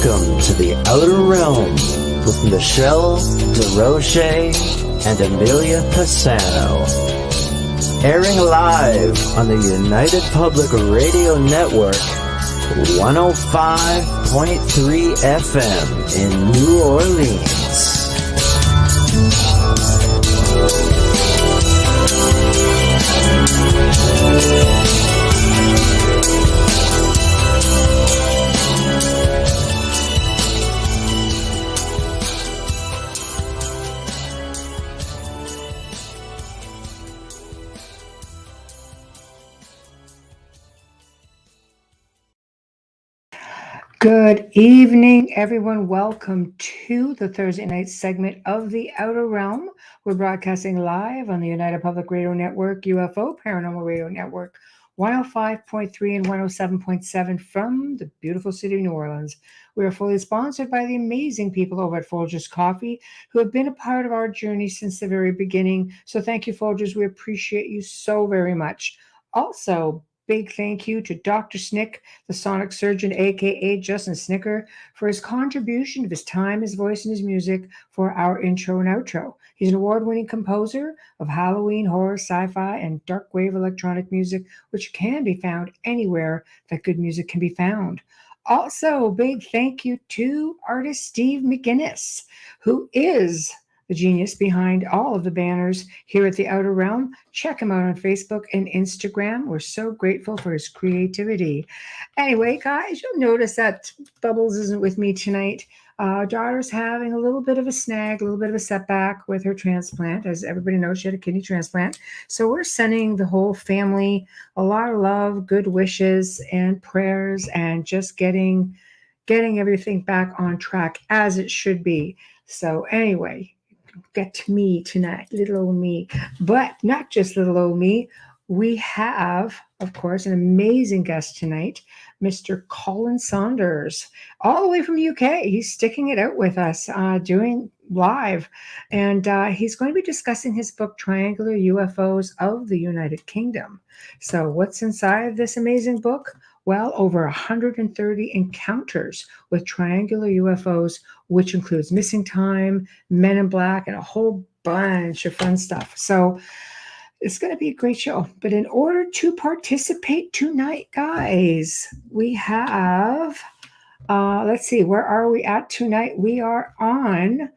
Welcome to the Outer Realm with Michelle DeRoche and Amelia Pisano. Airing live on the United Public Radio Network, 105.3 FM in New Orleans. Good evening, everyone. Welcome to the Thursday night segment of The Outer Realm. We're broadcasting live on the United Public Radio Network, UFO Paranormal Radio Network, 105.3 and 107.7 from the beautiful city of New Orleans. We are fully sponsored by the amazing people over at Folgers Coffee, who have been a part of our journey since the very beginning. So thank you, Folgers. We appreciate you so very much. Also, big thank you to Dr. Snick, the sonic surgeon, aka Justin Snicker, for his contribution of his time, his voice, and his music for our intro and outro. He's an award-winning composer of Halloween, horror, sci-fi, and dark wave electronic music, which can be found anywhere that good music can be found. Also, big thank you to artist Steve McGinnis, who is the genius behind all of the banners here at the Outer Realm. Check him out on Facebook and Instagram. We're so grateful for his creativity. Anyway, guys, you'll notice that Bubbles isn't with me tonight. Daughter's having a little bit of a snag, a little bit of a setback with her transplant. As everybody knows, she had a kidney transplant. So we're sending the whole family a lot of love, good wishes, and prayers, and just getting everything back on track as it should be. So anyway, get to me tonight, little old me. But not just little old me. We have, of course, an amazing guest tonight, Mr. Colin Saunders, all the way from the UK. He's sticking it out with us, doing live. And he's going to be discussing his book, Triangular UFOs of the United Kingdom. So what's inside this amazing book? Well, over 130 encounters with triangular UFOs, which includes missing time, men in black, and a whole bunch of fun stuff. So it's going to be a great show. But in order to participate tonight, guys, we have, let's see, where are we at tonight? We are on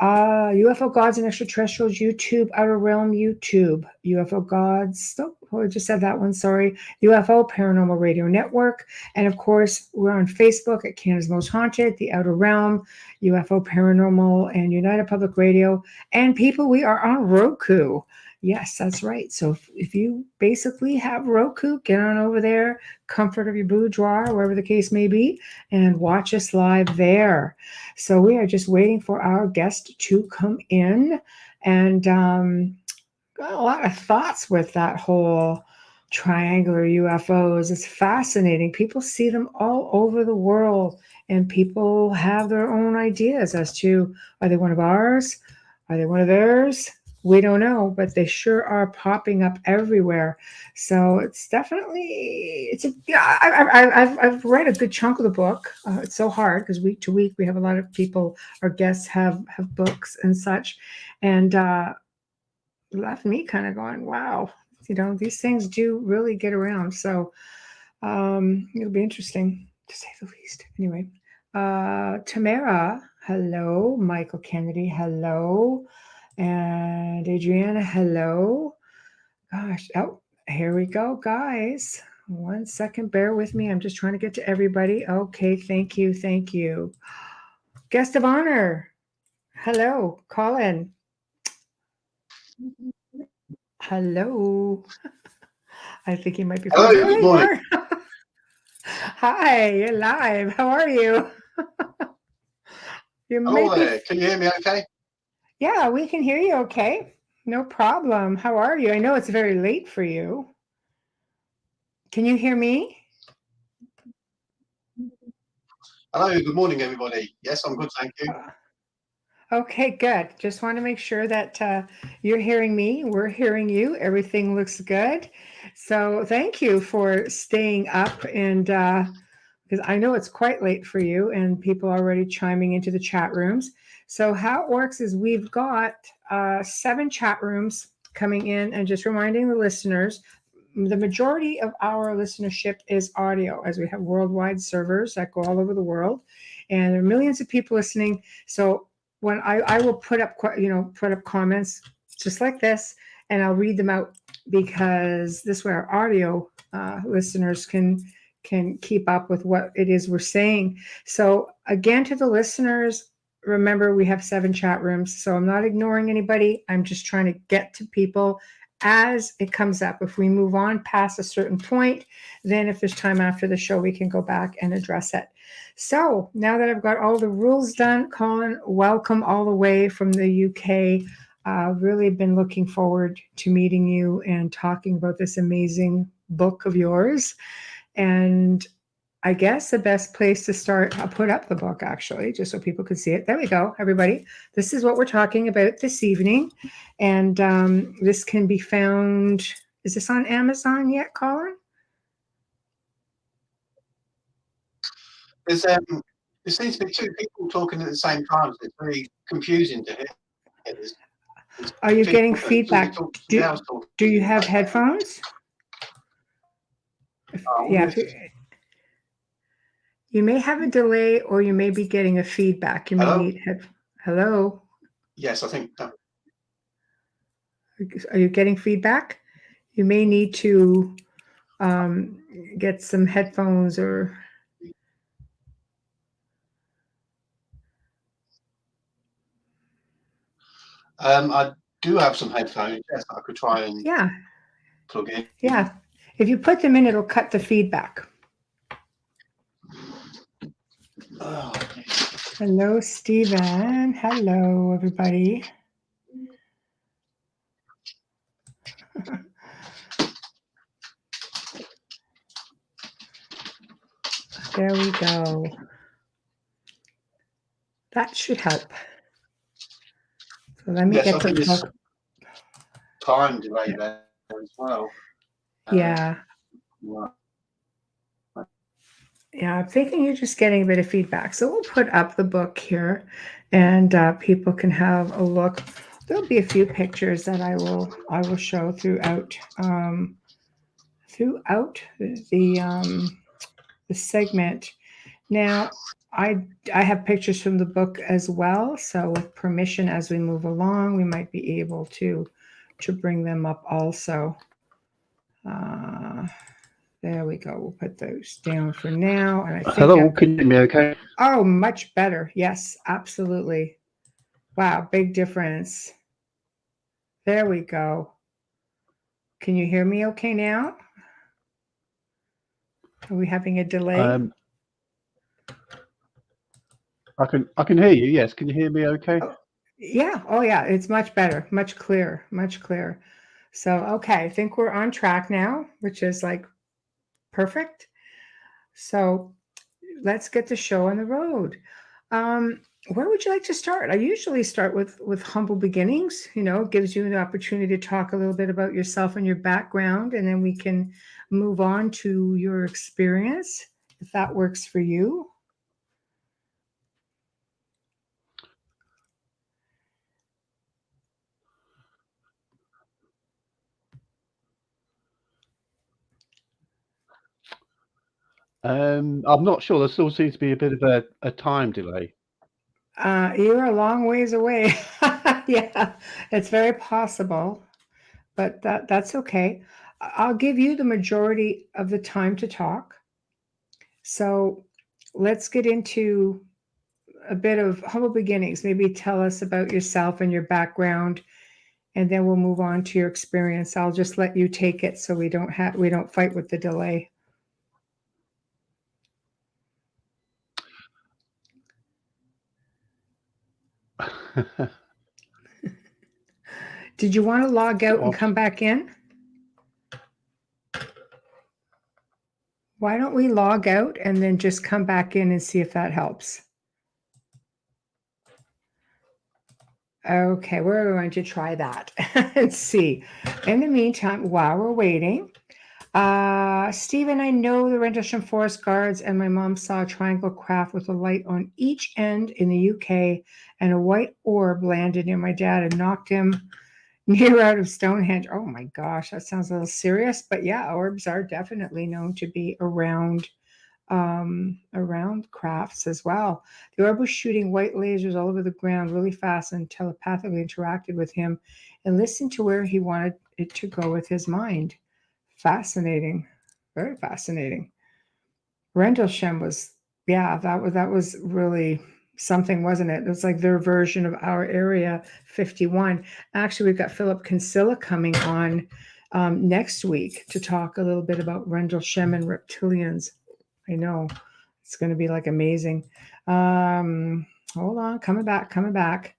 UFO Gods and Extraterrestrials YouTube, Outer Realm YouTube, UFO Gods, I just said that one, sorry, UFO Paranormal Radio Network, and of course, we're on Facebook at Canada's Most Haunted, The Outer Realm, UFO Paranormal, and United Public Radio, and people, we are on Roku. Yes, that's right. So if you basically have Roku, get on over there, comfort of your boudoir, wherever the case may be, and watch us live there. So we are just waiting for our guest to come in, and got a lot of thoughts with that whole triangular UFOs. It's fascinating. People see them all over the world, and people have their own ideas as to, are they one of ours? Are they one of theirs? We don't know, but they sure are popping up everywhere. So it's definitely, I've read a good chunk of the book. It's so hard because week to week we have a lot of people, our guests have books and such, and left me kind of going, wow, these things do really get around. So it'll be interesting to say the least. Anyway, Tamara, hello. Michael Kennedy, hello. And Adriana, hello. Gosh, oh, here we go, guys. 1 second, bear with me. I'm just trying to get to everybody. Okay, thank you. Guest of honor, hello, Colin. Hello. I think he might be. Hello, good morning. Hi, you're live. How are you? Hello there. Can you hear me okay? Yeah, we can hear you okay. No problem. How are you? I know it's very late for you. Can you hear me? Hello, good morning, everybody. Yes, I'm good, thank you. Okay, good. Just want to make sure that you're hearing me. We're hearing you. Everything looks good. So thank you for staying up and because I know it's quite late for you and people are already chiming into the chat rooms. So how it works is we've got 7 chat rooms coming in, and just reminding the listeners, the majority of our listenership is audio, as we have worldwide servers that go all over the world, and there are millions of people listening. So when I will put up comments just like this, and I'll read them out, because this way our audio listeners can keep up with what it is we're saying. So again, to the listeners, remember we have 7 chat rooms, so I'm not ignoring anybody. I'm just trying to get to people as it comes up. If we move on past a certain point, then if there's time after the show, we can go back and address it. So now that I've got all the rules done, Colin, welcome all the way from the UK. Really been looking forward to meeting you and talking about this amazing book of yours. And I guess the best place to start, I'll put up the book actually, just so people can see it. There we go, everybody. This is what we're talking about this evening. And this can be found, is this on Amazon yet, Colin? There seems to be 2 people talking at the same time, so it's very confusing to hear. There's Are you 2 getting people, feedback? Do you have headphones? Yeah. You may have a delay, or you may be getting a feedback. You may need hello? Yes, I think that. Are you getting feedback? You may need to get some headphones or. I do have some headphones. Yes, I could try and plug in. Yeah, if you put them in, it'll cut the feedback. Oh, hello, Stephen. Hello, everybody. There we go. That should help. So let me get to this time delay there as well. Yeah. Yeah, I'm thinking you're just getting a bit of feedback. So we'll put up the book here, and people can have a look. There'll be a few pictures that I will show throughout the segment. Now, I have pictures from the book as well. So with permission, as we move along, we might be able to bring them up also. There we go. We'll put those down for now. And I think hello, can you hear me okay? Oh, much better. Yes, absolutely. Wow, big difference. There we go. Can you hear me okay now? Are we having a delay? I can hear you. Yes, can you hear me okay? Yeah. Oh, yeah. It's much better, much clearer, much clearer. So, okay, I think we're on track now, which is like perfect. So, let's get the show on the road. Where would you like to start? I usually start with humble beginnings. You know, it gives you an opportunity to talk a little bit about yourself and your background, and then we can move on to your experience, if that works for you. I'm not sure. There still seems to be a bit of a time delay. You're a long ways away. Yeah, it's very possible, but that's okay. I'll give you the majority of the time to talk. So let's get into a bit of humble beginnings. Maybe tell us about yourself and your background, and then we'll move on to your experience. I'll just let you take it so we don't fight with the delay. Did you want to log out and come back in? Why don't we log out and then just come back in and see if that helps? Okay, we're going to try that and see. In the meantime, while we're waiting, Stephen, I know the Rendlesham Forest Guards, and my mom saw a triangle craft with a light on each end in the UK, and a white orb landed near my dad and knocked him near out of Stonehenge. Oh my gosh, that sounds a little serious, but yeah, orbs are definitely known to be around crafts as well. The orb was shooting white lasers all over the ground really fast and telepathically interacted with him and listened to where he wanted it to go with his mind. Fascinating, very fascinating. Rendlesham was, yeah, that was really something, wasn't it? It was like their version of our Area 51. Actually, we've got Philip Kinsella coming on next week to talk a little bit about Rendlesham and reptilians. I know it's going to be like amazing. Hold on, coming back.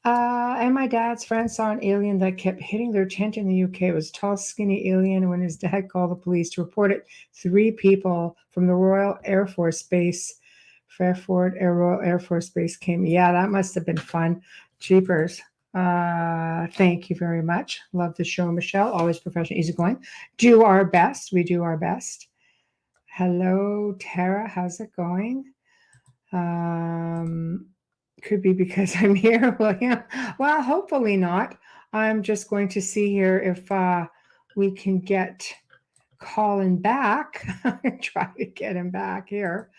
And my dad's friend saw an alien that kept hitting their tent in the UK. It was a tall, skinny alien. And when his dad called the police to report it, 3 people from the Royal Air Force Base, Fairford Royal Air Force Base came. Yeah, that must have been fun. Jeepers. Thank you very much. Love the show, Michelle. Always professional, easygoing. Do our best. We do our best. Hello, Tara. How's it going? Could be because I'm here, William. Well, hopefully not. I'm just going to see here if we can get Colin back. Try to get him back here.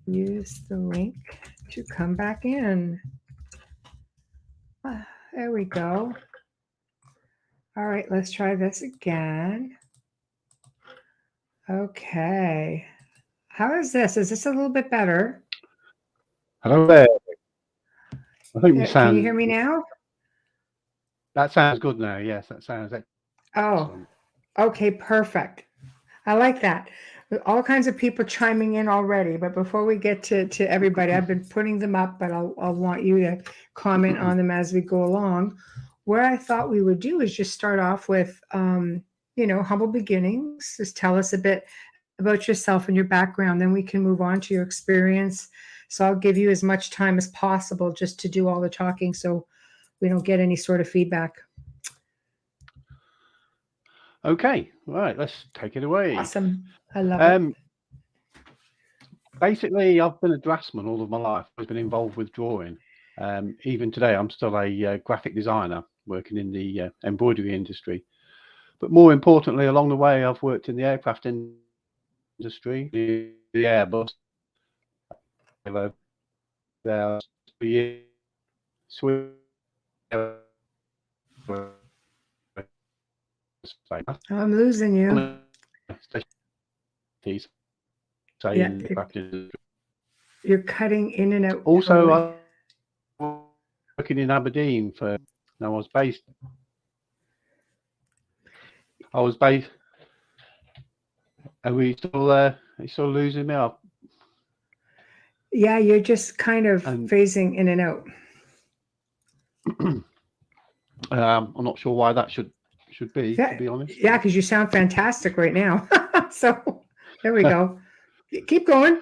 Use the link to come back in. There we go. All right, let's try this again. Okay. How is this? Is this a little bit better? Hello there. I think you sound. Can you hear me now? That sounds good now. Yes, that sounds excellent. Oh, okay, perfect. I like that. All kinds of people chiming in already, but before we get to everybody, I've been putting them up, but I'll want you to comment on them as we go along. Where I thought we would do is just start off with, humble beginnings. Just tell us a bit about yourself and your background. Then we can move on to your experience. So I'll give you as much time as possible just to do all the talking so we don't get any sort of feedback. Okay, right, let's take it away. Awesome. I love it. Basically, I've been a draftsman all of my life. I've been involved with drawing. Even today, I'm still a graphic designer working in the embroidery industry. But more importantly, along the way, I've worked in the aircraft industry, the Airbus. I'm losing you. Yeah, you're cutting in and out. Also, I'm working in Aberdeen for. Now, I was based. Are we still? Are you still losing me up? Yeah, you're just kind of phasing in and out. I'm not sure why that should be, to be honest. Yeah, because you sound fantastic right now. So there we go. Keep going.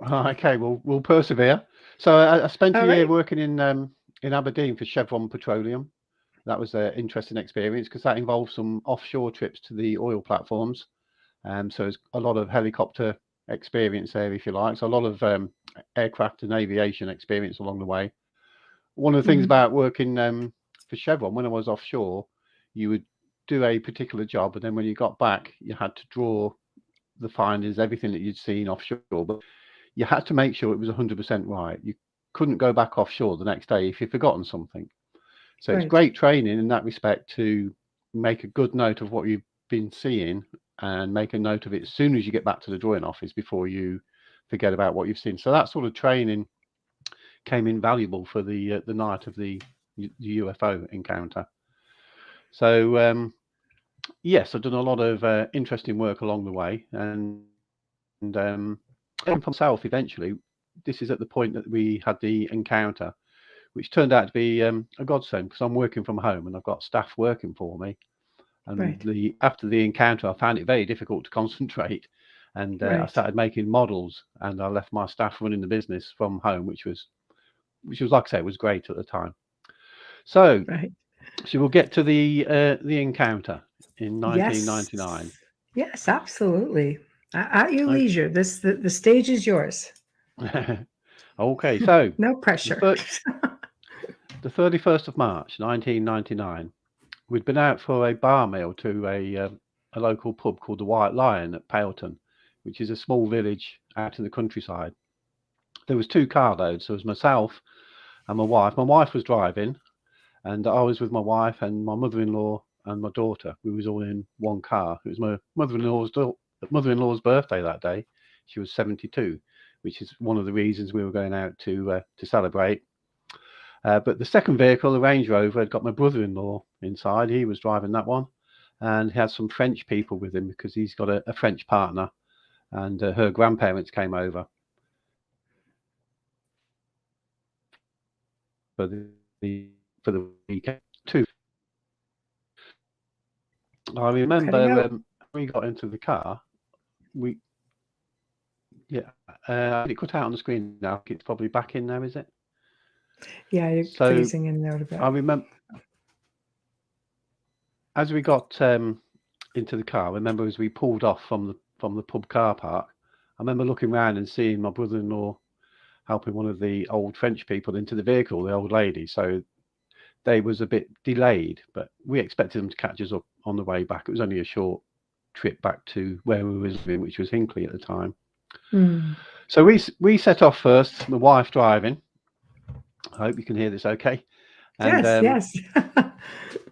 Okay, we'll persevere. So I spent a year working in Aberdeen for Chevron Petroleum. That was an interesting experience because that involved some offshore trips to the oil platforms. So it's a lot of helicopter experience there, if you like. So a lot of aircraft and aviation experience along the way. One of the things about working for Chevron, when I was offshore, you would do a particular job, and then when you got back, you had to draw the findings, everything that you'd seen offshore, but you had to make sure it was 100% right. You couldn't go back offshore the next day if you'd forgotten something. So it's great training in that respect to make a good note of what you've been seeing and make a note of it as soon as you get back to the drawing office before you forget about what you've seen. So that sort of training came invaluable for the night of the UFO encounter. So yes, I've done a lot of interesting work along the way, and from myself eventually. This is at the point that we had the encounter, which turned out to be a godsend because I'm working from home and I've got staff working for me. And after the encounter, I found it very difficult to concentrate, and I started making models, and I left my staff running the business from home, which was like I say, it was great at the time. So So we'll get to the encounter in 1999. Yes, absolutely. At your Okay. leisure. The stage is yours. Okay, so No pressure. the 31st of March 1999, we'd been out for a bar meal to a local pub called the White Lion at Paleton, which is a small village out in the countryside. There was 2 carloads. There was myself and my wife. My wife was driving, and I was with my wife and my mother-in-law and my daughter. We was all in one car. It was my mother-in-law's birthday that day. She was 72, which is one of the reasons we were going out to celebrate. But the second vehicle, the Range Rover, had got my brother-in-law inside. He was driving that one, and he had some French people with him because he's got a French partner, and her grandparents came over for the weekend too. I remember we got into the car. It cut out on the screen now. It's probably back in now, is it? Yeah, you're phasing in there a bit. I remember as we got into the car. I remember as we pulled off from the pub car park. I remember looking around and seeing my brother-in-law helping one of the old French people into the vehicle, the old lady. So they was a bit delayed, but we expected them to catch us up on the way back. It was only a short trip back to where we were living, which was Hinckley at the time. So we set off first, my wife driving. I hope you can hear this okay. And, yes.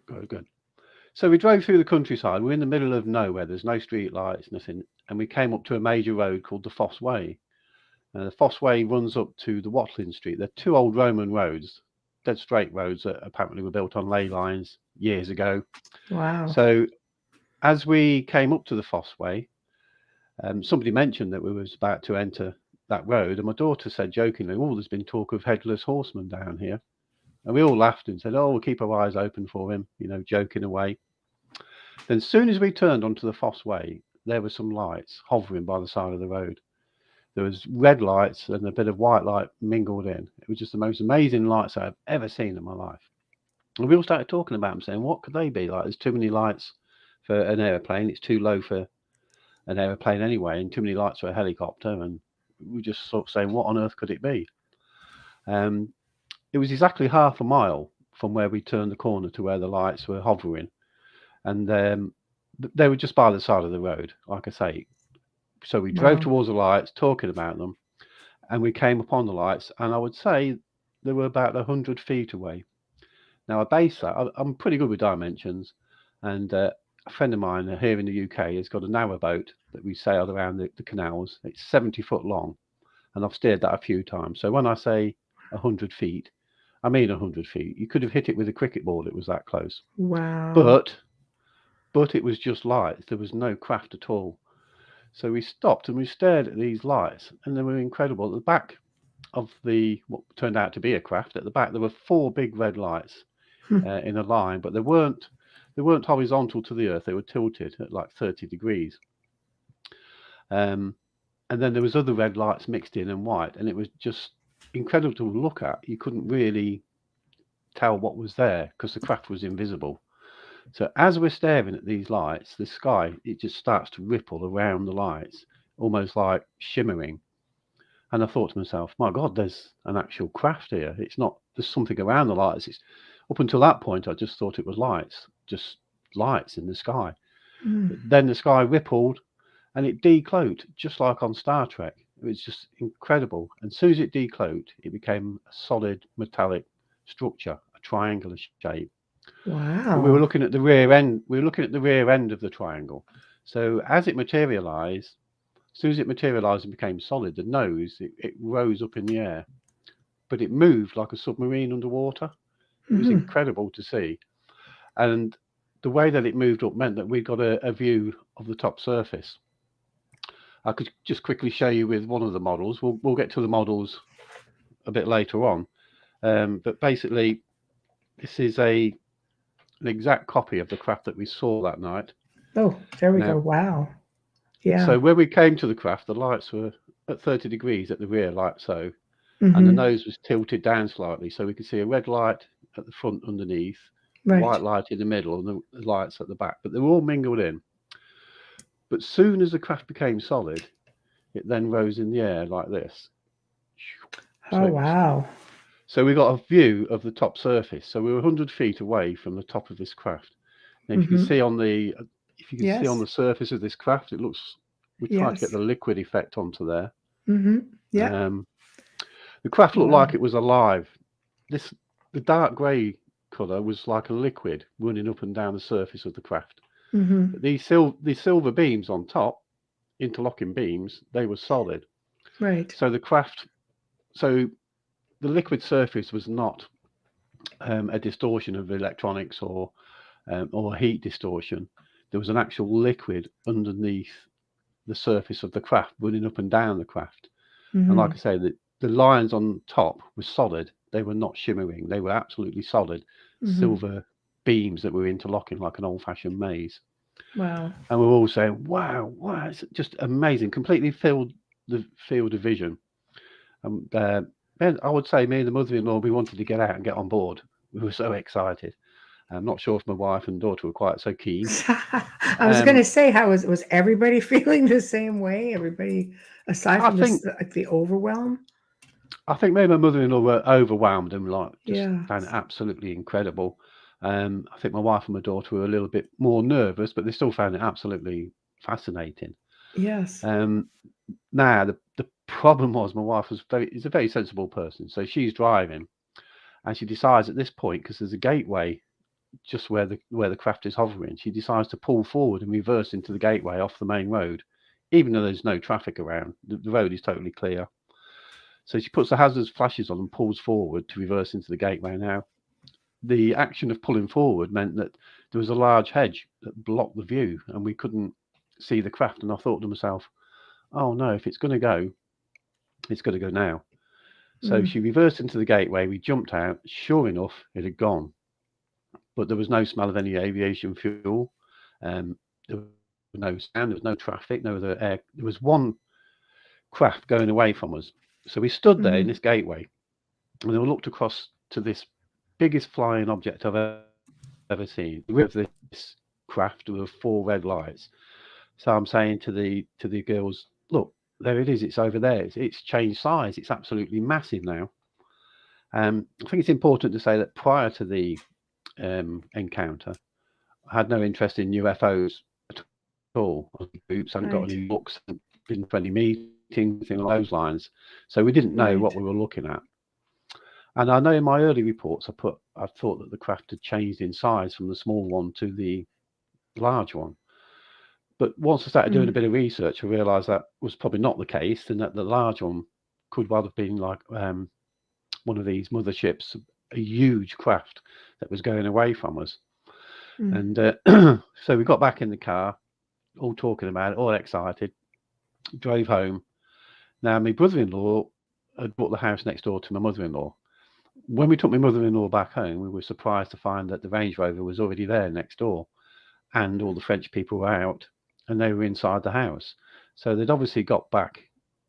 Good. So we drove through the countryside. We're in the middle of nowhere. There's no street lights, nothing. And we came up to a major road called the Fosse Way. The Fosse Way runs up to the Watling Street. They're 2 old Roman roads, dead straight roads that apparently were built on ley lines years ago. Wow. So as we came up to the Fosse Way, somebody mentioned that we was about to enter that road, and my daughter said jokingly, "Oh, there's been talk of headless horsemen down here." And we all laughed and said, "Oh, we'll keep our eyes open for him," joking away. Then as soon as we turned onto the Fosse Way, there were some lights hovering by the side of the road. There was red lights and a bit of white light mingled in. It was just the most amazing lights I've ever seen in my life. And we all started talking about them, saying, what could they be? Like, there's too many lights for an aeroplane. It's too low for an aeroplane anyway, and too many lights for a helicopter. And we just sort of saying, what on earth could it be? It was exactly half a mile from where we turned the corner to where the lights were hovering. And they were just by the side of the road, like I say. So we drove towards the lights, talking about them, and we came upon the lights, and I would say they were about 100 feet away. Now, I base that, I'm pretty good with dimensions, and a friend of mine here in the UK has got a narrowboat that we sailed around the canals. It's 70 foot long, and I've steered that a few times. So when I say 100 feet, I mean 100 feet. You could have hit it with a cricket ball. It was that close. Wow. But it was just lights. There was no craft at all. So we stopped and we stared at these lights, and they were incredible. At the back of what turned out to be a craft, at the back there were 4 big red lights in a line, but they weren't horizontal to the earth. They were tilted at like 30 degrees. And then there was other red lights mixed in and white, and it was just incredible to look at. You couldn't really tell what was there because the craft was invisible. So as we're staring at these lights, the sky, it just starts to ripple around the lights, almost like shimmering. And I thought to myself, my God, there's an actual craft here. It's not, there's something around the lights. Up until that point, I just thought it was lights, just lights in the sky. But then the sky rippled and it decloaked, just like on Star Trek. It was just incredible. And as soon as it decloaked, it became a solid metallic structure, a triangular shape. Wow. But we were looking at the rear end. We were looking at the rear end of the triangle. So as it materialized, as soon as it materialized and became solid, the nose, it rose up in the air. But it moved like a submarine underwater. It was incredible to see. And the way that it moved up meant that we got a view of the top surface. I could just quickly show you with one of the models. We'll get to the models a bit later on. But basically, this is an exact copy of the craft that we saw that night. Oh, there we go. Wow. Yeah. So when we came to the craft, the lights were at 30 degrees at the rear, like so. And the nose was tilted down slightly. So we could see a red light at the front underneath, Right. white light in the middle and the lights at the back, but they were all mingled in. But soon as the craft became solid, it then rose in the air like this. Oh, wow. So we got a view of the top surface. So we were 100 feet away from the top of this craft. Now, if you can see on the see on the surface of this craft, it looks. We tried to get the liquid effect onto there. Yeah. The craft looked like it was alive. The dark grey colour was like a liquid running up and down the surface of the craft. But these silver beams on top, interlocking beams, they were solid. Right. So the liquid surface was not a distortion of electronics or heat distortion. There was an actual liquid underneath the surface of the craft, running up and down the craft. And like I say, the lines on top were solid. They were not shimmering. They were absolutely solid silver beams that were interlocking like an old-fashioned maze. Wow. And we were all saying, wow, it's just amazing. Completely filled the field of vision. I would say me and the mother-in-law, we wanted to get out and get on board. We were so excited. I'm not sure if my wife and daughter were quite so keen. I was going to say, was everybody feeling the same way? Everybody, aside from the overwhelm? I think me and my mother-in-law were overwhelmed and found it absolutely incredible. I think my wife and my daughter were a little bit more nervous, but they still found it absolutely fascinating. Yes. Now the problem was my wife is a very sensible person, so she's driving, and she decides at this point, because there's a gateway just where the craft is hovering, she decides to pull forward and reverse into the gateway off the main road, even though there's no traffic around. The road is totally clear. So she puts the hazards flashes on and pulls forward to reverse into the gateway. Now, the action of pulling forward meant that there was a large hedge that blocked the view and we couldn't see the craft. And I thought to myself, oh no, if it's going to go, it's going to go now. So she reversed into the gateway. We jumped out. Sure enough, it had gone. But there was no smell of any aviation fuel. There was no sound. There was no traffic. No other air. There was one craft going away from us. So we stood there in this gateway, and we looked across to this biggest flying object I've ever seen. With this craft with 4 red lights. So I'm saying to the girls, look, there it is. It's over there. It's changed size. It's absolutely massive now. I think it's important to say that prior to the encounter, I had no interest in UFOs at all. Groups, I hadn't got any books, been to any meetings, anything along those lines. So we didn't know what we were looking at. And I know in my early reports, I thought that the craft had changed in size from the small one to the large one. But once I started doing a bit of research, I realised that was probably not the case, and that the large one could well have been like one of these motherships, a huge craft that was going away from us. And so we got back in the car, all talking about it, all excited, drove home. Now, my brother-in-law had bought the house next door to my mother-in-law. When we took my mother-in-law back home, we were surprised to find that the Range Rover was already there next door, and all the French people were out, and they were inside the house. So they'd obviously got back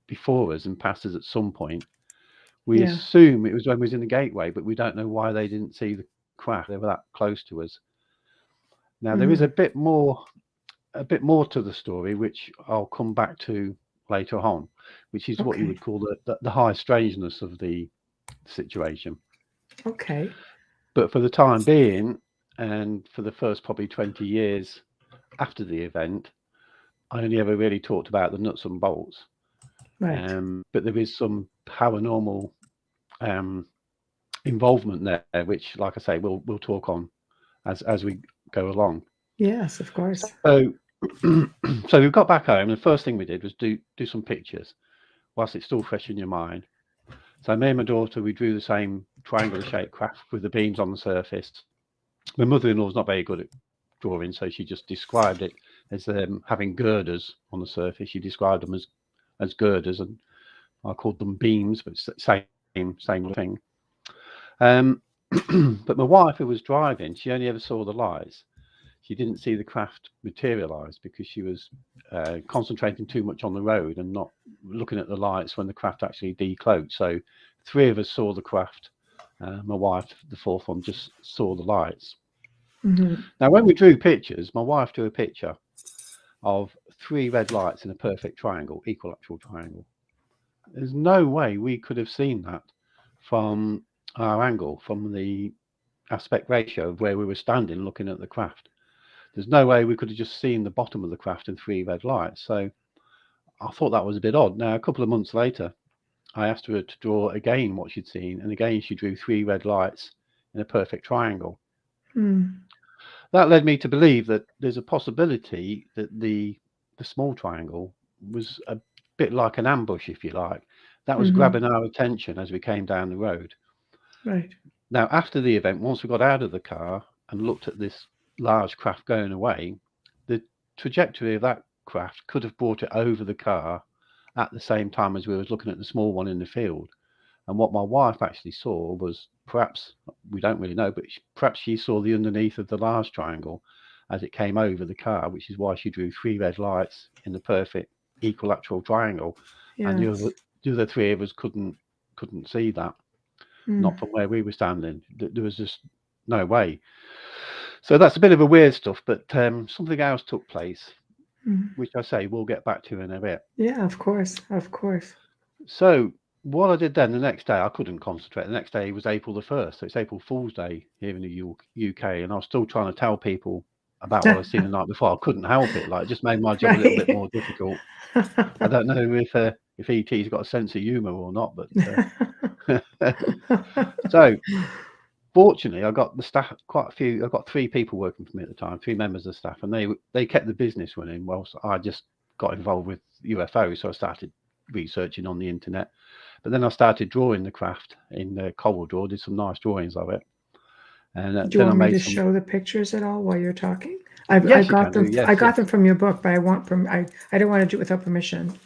before us and passed us at some point. We assume it was when we was in the gateway, but we don't know why they didn't see the craft. They were that close to us. Now, there is a bit more to the story, which I'll come back to later on, which is what you would call the high strangeness of the situation. Okay. But for the time being, and for the first probably 20 years after the event, I only ever really talked about the nuts and bolts. Right. But there is some paranormal involvement there, which, like I say, we'll talk on as we go along. Yes, of course. So we got back home, and the first thing we did was do some pictures whilst it's still fresh in your mind. So me and my daughter, we drew the same triangular shaped craft with the beams on the surface. My mother-in-law's not very good at drawing, so she just described it as having girders on the surface. She described them as girders, and I called them beams, but it's the same thing. But my wife, who was driving, she only ever saw the lights. She didn't see the craft materialize because she was concentrating too much on the road and not looking at the lights when the craft actually decloaked. So 3 of us saw the craft. My wife, the 4th one, just saw the lights. Now, when we drew pictures, my wife drew a picture of 3 red lights in a perfect triangle, equilateral triangle. There's no way we could have seen that from our angle, from the aspect ratio of where we were standing looking at the craft. There's no way we could have just seen the bottom of the craft and 3 red lights. So I thought that was a bit odd. Now, a couple of months later, I asked her to draw again what she'd seen, and again she drew 3 red lights in a perfect triangle. That led me to believe that there's a possibility that the small triangle was a bit like an ambush, if you like. That was grabbing our attention as we came down the road. Right. Now, after the event, once we got out of the car and looked at this large craft going away, the trajectory of that craft could have brought it over the car at the same time as we were looking at the small one in the field. And what my wife actually saw was, perhaps, we don't really know, but perhaps she saw the underneath of the large triangle as it came over the car, which is why she drew 3 red lights in the perfect equilateral triangle. Yes. And the other 3 of us couldn't see that, not from where we were standing. There was just no way. So that's a bit of a weird stuff, but something else took place, which I say we'll get back to in a bit. Yeah, of course. So what I did then the next day, I couldn't concentrate. The next day was April the 1st. So it's April Fool's Day here in the UK. And I was still trying to tell people about what I'd seen the night before. I couldn't help it. Like, it just made my job a little bit more difficult. I don't know if ET's got a sense of humour or not, but so fortunately, I got the staff, quite a few. I got 3 people working for me at the time, 3 members of staff, and they kept the business running whilst I just got involved with UFOs. So I started researching on the internet, but then I started drawing the craft in CorelDRAW. Did some nice drawings of it. And do you want me to show the pictures at all while you're talking? I got them from your book, but I don't want to do it without permission.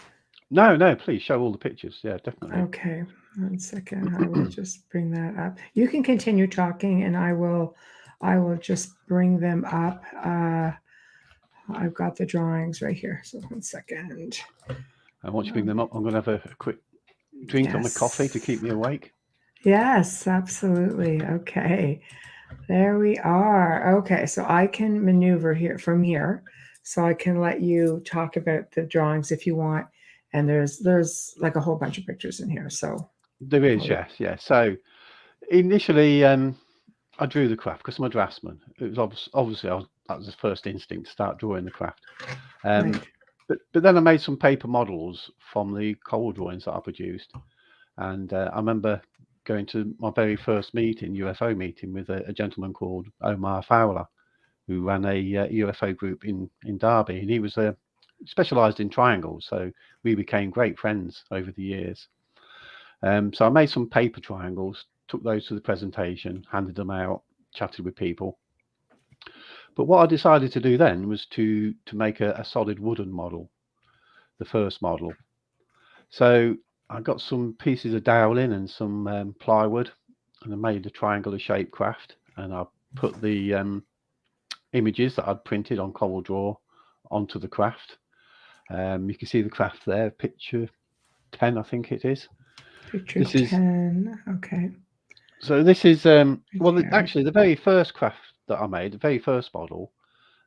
No, please show all the pictures. Yeah, definitely. Okay, 1 second. I will just bring that up. You can continue talking, and I will just bring them up. I've got the drawings right here. So 1 second. And once you bring them up, I'm going to have a quick drink on my coffee to keep me awake. Yes, absolutely. Okay, there we are. Okay, so I can maneuver here from here, so I can let you talk about the drawings if you want. And there's like a whole bunch of pictures in here. So there is, yes. So initially, I drew the craft because I'm a draftsman. It was obviously that was the first instinct to start drawing the craft. right. But then I made some paper models from the coral drawings that I produced. And I remember going to my very first UFO meeting, with a gentleman called Omar Fowler, who ran a UFO group in Derby. And he was specialised in triangles. So we became great friends over the years. So I made some paper triangles, took those to the presentation, handed them out, chatted with people. But what I decided to do then was to make a solid wooden model, the first model. So I got some pieces of dowling and some plywood, and I made a triangular shaped craft. And I put the images that I'd printed on CorelDRAW onto the craft. You can see the craft there, picture 10, I think it is. Picture 10. Okay. So this is actually the very first craft that I made, the very first model,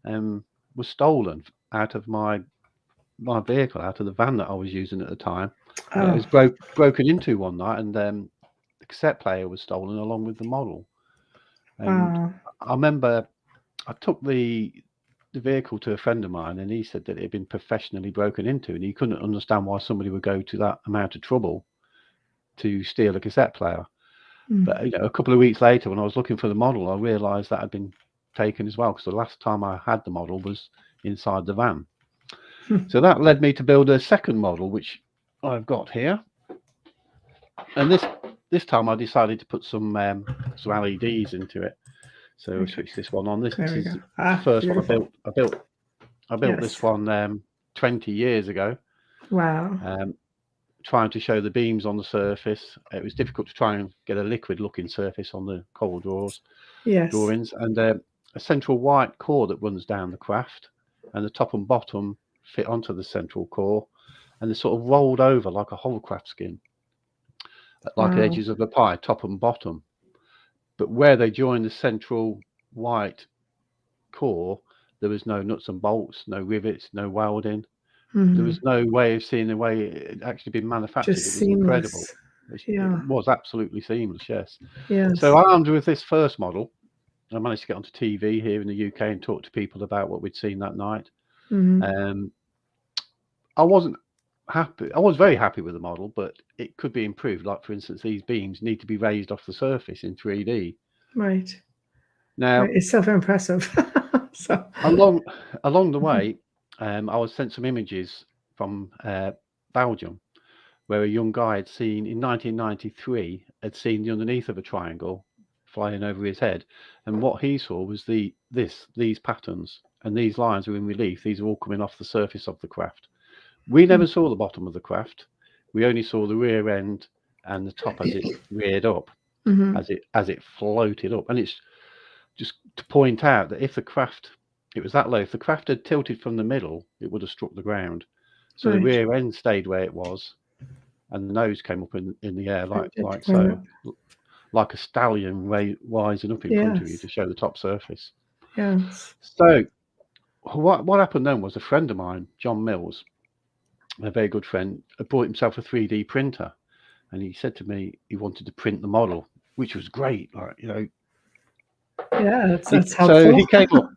was stolen out of my vehicle, out of the van that I was using at the time. It was broken into one night, and the cassette player was stolen along with the model. And I remember I took the vehicle to a friend of mine, and he said that it had been professionally broken into, and he couldn't understand why somebody would go to that amount of trouble to steal a cassette player. But a couple of weeks later, when I was looking for the model, I realized that had been taken as well, because the last time I had the model was inside the van. So that led me to build a second model, which I've got here. And this time I decided to put some LEDs into it. So I'll switch this one on. This is the first beautiful one I built this one 20 years ago. Wow. Trying to show the beams on the surface. It was difficult to try and get a liquid looking surface on the CorelDRAWs drawings, and a central white core that runs down the craft, and the top and bottom fit onto the central core, and they're sort of rolled over like a hovercraft skin, like the edges of a pie, top and bottom. But where they join the central white core, there was no nuts and bolts, no rivets, no welding. There was Mhm. no way of seeing the way it had actually been manufactured. Just It was incredible. seamless. It Yeah. was absolutely seamless, yes. So Yes. armed with this first model, I managed to get onto TV here in the UK and talk to people about what we'd seen that night. Mhm. I wasn't happy. I was very happy with the model, but it could be improved. Like, for instance, these beams need to be raised off the surface in 3D. Right. Now, Right. It's self-impressive. So. along the way, I was sent some images from Belgium, where a young guy had seen in 1993 had seen the underneath of a triangle flying over his head, and what he saw was these patterns, and these lines are in relief. These are all coming off the surface of the craft. We never saw the bottom of the craft. We only saw the rear end and the top as it reared up, Mhm. as it floated up. And it's just to point out that if the craft, it was that low, if the craft had tilted from the middle, it would have struck the ground. So the Right. rear end stayed where it was, and the nose came up in the air Right. like Right. so, like a stallion rising up in front of you Yes. to show the top surface. Yes. So what happened then was a friend of mine, John Mills, a very good friend, had bought himself a 3D printer, and he said to me he wanted to print the model, which was great. Like, you know, Yeah, that's so helpful. he came up.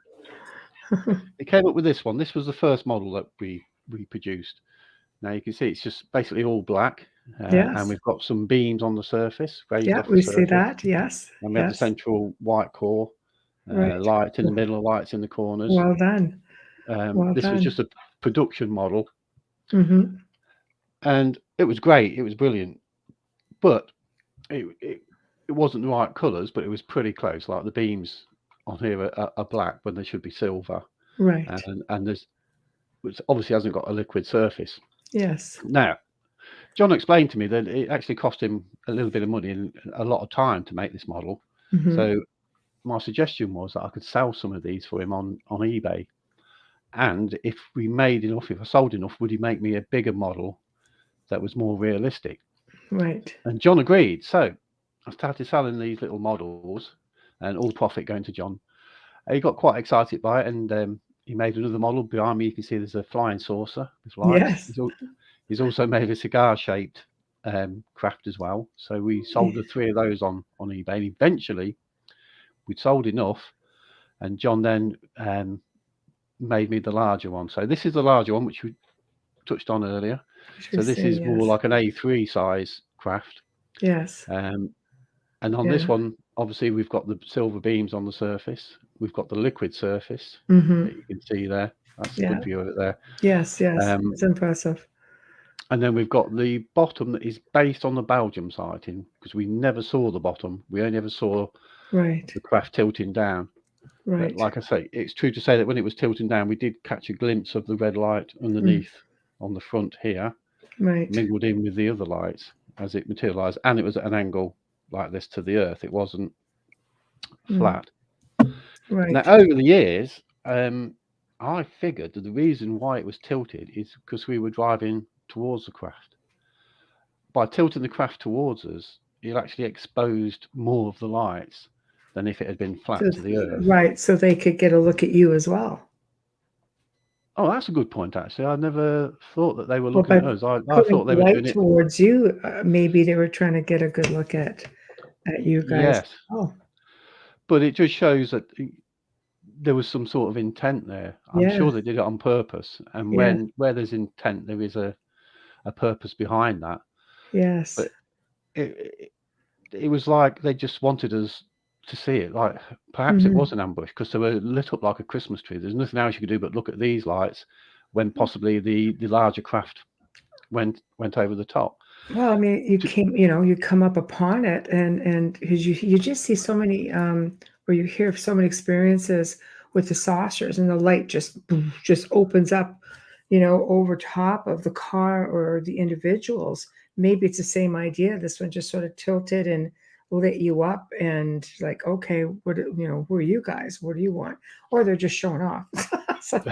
He came up with this one. This was the first model that we produced. Now you can see it's just basically all black, and Yes. we've got some beams on the surface, raised Yeah, off the we see surface, that. Yes. and we have the Yes. central white core, Right. lights in the middle, lights in the corners. Well done. Well This done. was just a production model, Mm-hmm. and it was great. It was brilliant, but it wasn't the right colours, but it was pretty close. Like the beams on here are black when they should be silver, Right. and there's, which obviously hasn't got a liquid surface. Yes. Now, John explained to me that it actually cost him a little bit of money and a lot of time to make this model. Mm-hmm. So my suggestion was that I could sell some of these for him on eBay, and if we made enough, if I sold enough, would he make me a bigger model that was more realistic? Right. And John agreed. So I started selling these little models, and all the profit going to John. He got quite excited by it, and he made another model. Behind me, you can see there's a flying saucer with lights. Yes. He's also made a cigar-shaped craft as well. So we sold the three of those on eBay. And eventually, we'd sold enough, and John then made me the larger one. So this is the larger one, which we touched on earlier. So this is more like an A3 size craft. Yes. And on this one, obviously, we've got the silver beams on the surface. We've got the liquid surface Mm-hmm. that you can see there. That's a good view of it there. Yes. Yes. It's impressive. And then we've got the bottom that is based on the Belgium sighting, because we never saw the bottom. We only ever saw Right. the craft tilting down. Right. But like I say, it's true to say that when it was tilting down, we did catch a glimpse of the red light underneath on the front here, right. mingled in with the other lights as it materialized. And it was at an angle like this to the earth. It wasn't flat. Right. Now, over the years, I figured that the reason why it was tilted is because we were driving towards the craft. By tilting the craft towards us, it actually exposed more of the lights than if it had been flat to the earth. Right, so they could get a look at you as well. Oh, that's a good point, actually. I never thought that they were looking at us. I thought they were light doing it towards you. Maybe they were trying to get a good look at you guys. Yes. Oh, But it just shows that there was some sort of intent there. I'm sure they did it on purpose. And where there's intent, there is a purpose behind that. Yes. But it was like they just wanted us to see it. Like perhaps it was an ambush because they were lit up like a Christmas tree. There's nothing else you could do but look at these lights when possibly the larger craft went over the top. Well, I mean, you come up upon it, and you just see so many, or you hear so many experiences with the saucers, and the light just opens up, over top of the car or the individuals. Maybe it's the same idea. This one just sort of tilted and lit you up, and like, okay, who are you guys? What do you want? Or they're just showing off, so,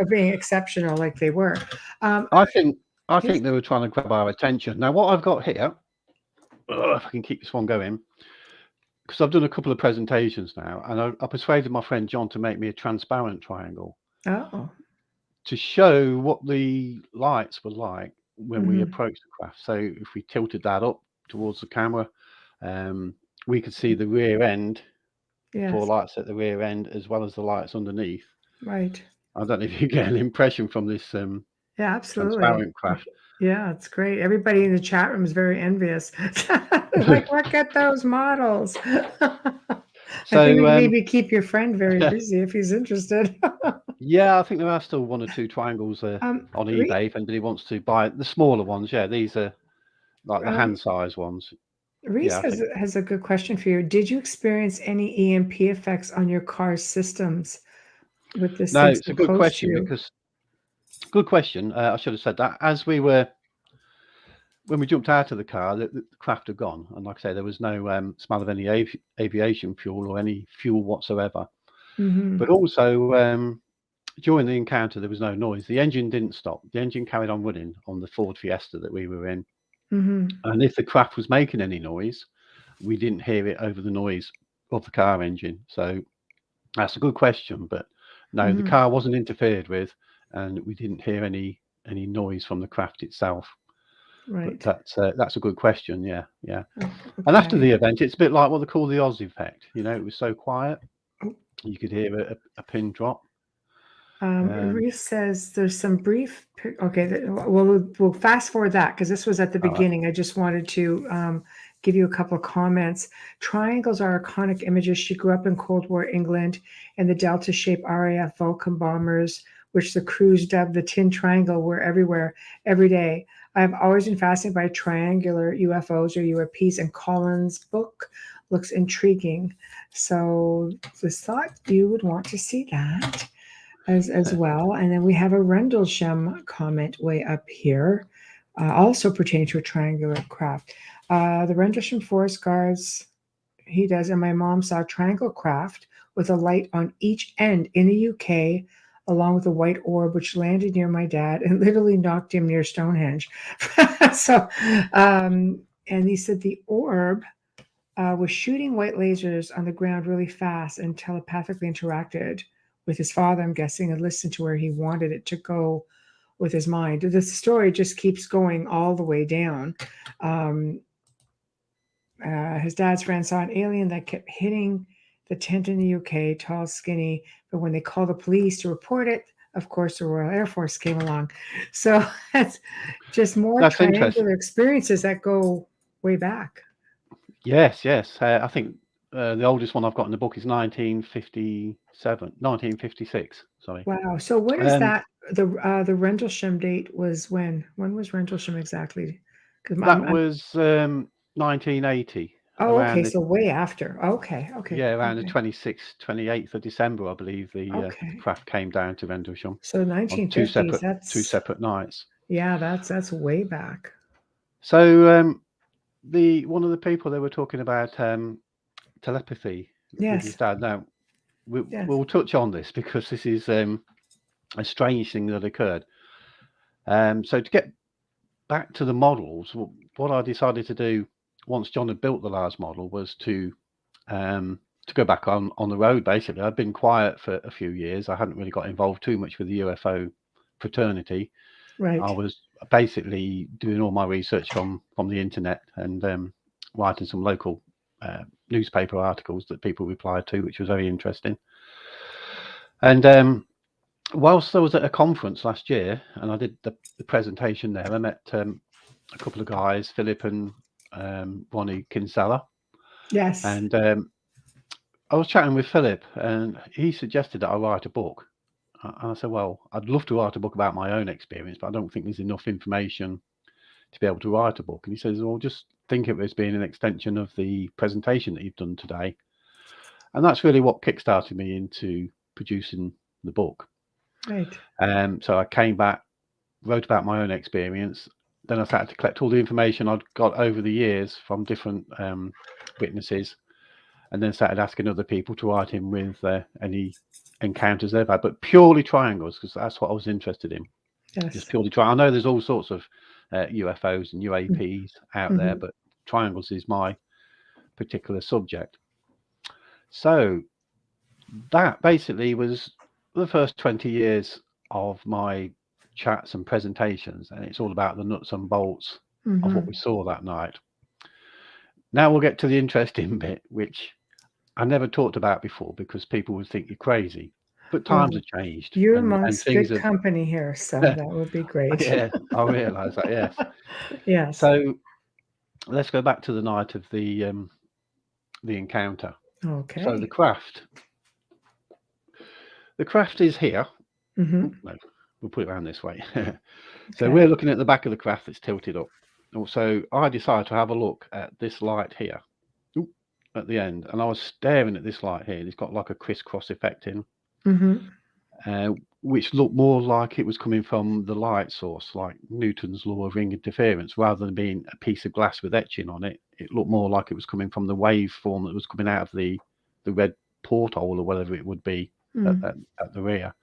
being exceptional like they were. I think they were trying to grab our attention. Now, what I've got here, if I can keep this one going, because I've done a couple of presentations now, and I persuaded my friend John to make me a transparent triangle Oh. to show what the lights were like when we Mm-hmm. approached the craft. So if we tilted that up towards the camera, we could see the rear end, Yes. 4 lights at the rear end, as well as the lights underneath. Right. I don't know if you get an impression from this Yeah, absolutely. transparent craft. Yeah, it's great. Everybody in the chat room is very envious. Like, look at those models. I think maybe keep your friend very busy if he's interested. Yeah, I think there are still 1 or 2 triangles on eBay if anybody wants to buy the smaller ones. Yeah, these are like the hand size ones. Reese has a good question for you. Did you experience any EMP effects on your car's systems with this? No, it's a good question because good question. I should have said that as when we jumped out of the car, the craft had gone, and like I say, there was no smell of any aviation fuel or any fuel whatsoever. Mm-hmm. But also during the encounter, there was no noise. The engine didn't stop. The engine carried on running on the Ford Fiesta that we were in. Mm-hmm. And if the craft was making any noise, we didn't hear it over the noise of the car engine. So that's a good question. But no, the car wasn't interfered with, and we didn't hear any noise from the craft itself. Right. But that's a good question. Yeah. Okay. And after the event, it's a bit like what they call the Oz effect. You know, it was so quiet, you could hear a pin drop. Reese says there's some brief. Okay, we'll fast forward that because this was at the beginning. I just wanted to give you a couple of comments. Triangles are iconic images. She grew up in Cold War England, and the delta-shaped RAF Vulcan bombers, which the crews dubbed the Tin Triangle, were everywhere, every day. I have always been fascinated by triangular UFOs or UAPs, and Colin's book looks intriguing. So just thought you would want to see that as well. And then we have a Rendlesham comment way up here, also pertaining to a triangular craft. The Rendlesham Forest Guards, he does, and my mom saw a triangle craft with a light on each end in the UK, along with a white orb, which landed near my dad and literally knocked him near Stonehenge. So, and he said the orb was shooting white lasers on the ground really fast and telepathically interacted with his father, I'm guessing, and listened to where he wanted it to go with his mind. The story just keeps going all the way down. His dad's friend saw an alien that kept hitting the tent in the UK, tall, skinny, but when they called the police to report it, of course, the Royal Air Force came along. So that's just more triangular experiences that go way back. Yes. I think the oldest one I've got in the book is 1956. Sorry. Wow. So what is that? The Rendlesham date was when? When was Rendlesham exactly? That was 1980. Oh, okay. So way after. Okay. Yeah, around the 26th, 28th of December, I believe the craft came down to Rendlesham. So 1950s. That's two separate nights. Yeah, that's way back. So one of the people they were talking about telepathy with his dad. Now we'll touch on this because this is a strange thing that occurred. So to get back to the models, what I decided to do once John had built the last model was to go back on the road. Basically, I'd been quiet for a few years. I hadn't really got involved too much with the UFO fraternity. Right. I was basically doing all my research from the internet and writing some local newspaper articles that people replied to, which was very interesting. And whilst I was at a conference last year and I did the presentation there, I met a couple of guys, Philip and Ronnie Kinsella. Yes. And I was chatting with Philip and he suggested that I write a book. And I said, well, I'd love to write a book about my own experience, but I don't think there's enough information to be able to write a book. And he says, well, just think of it as being an extension of the presentation that you've done today. And that's really what kickstarted me into producing the book. Right. So I came back, wrote about my own experience. Then I started to collect all the information I'd got over the years from different witnesses, and then started asking other people to write in with any encounters they've had, but purely triangles, because that's what I was interested in. Yes. Just purely triangles. I know there's all sorts of UFOs and UAPs out there, but triangles is my particular subject. So that basically was the first 20 years of my chats and presentations, and it's all about the nuts and bolts of what we saw that night. Now we'll get to the interesting bit, which I never talked about before because people would think you're crazy. But times have changed. You're and amongst things good have, company here, so that would be great. yeah, I realise that, yes. Yes. So let's go back to the night of the encounter. Okay. So the craft is here. Mm-hmm. No, we'll put it around this way. So we're looking at the back of the craft that's tilted up. So I decided to have a look at this light here at the end, and I was staring at this light here, and it's got like a crisscross effect in, which looked more like it was coming from the light source, like Newton's law of ring interference, rather than being a piece of glass with etching on it. It looked more like it was coming from the waveform that was coming out of the red porthole or whatever it would be at the rear.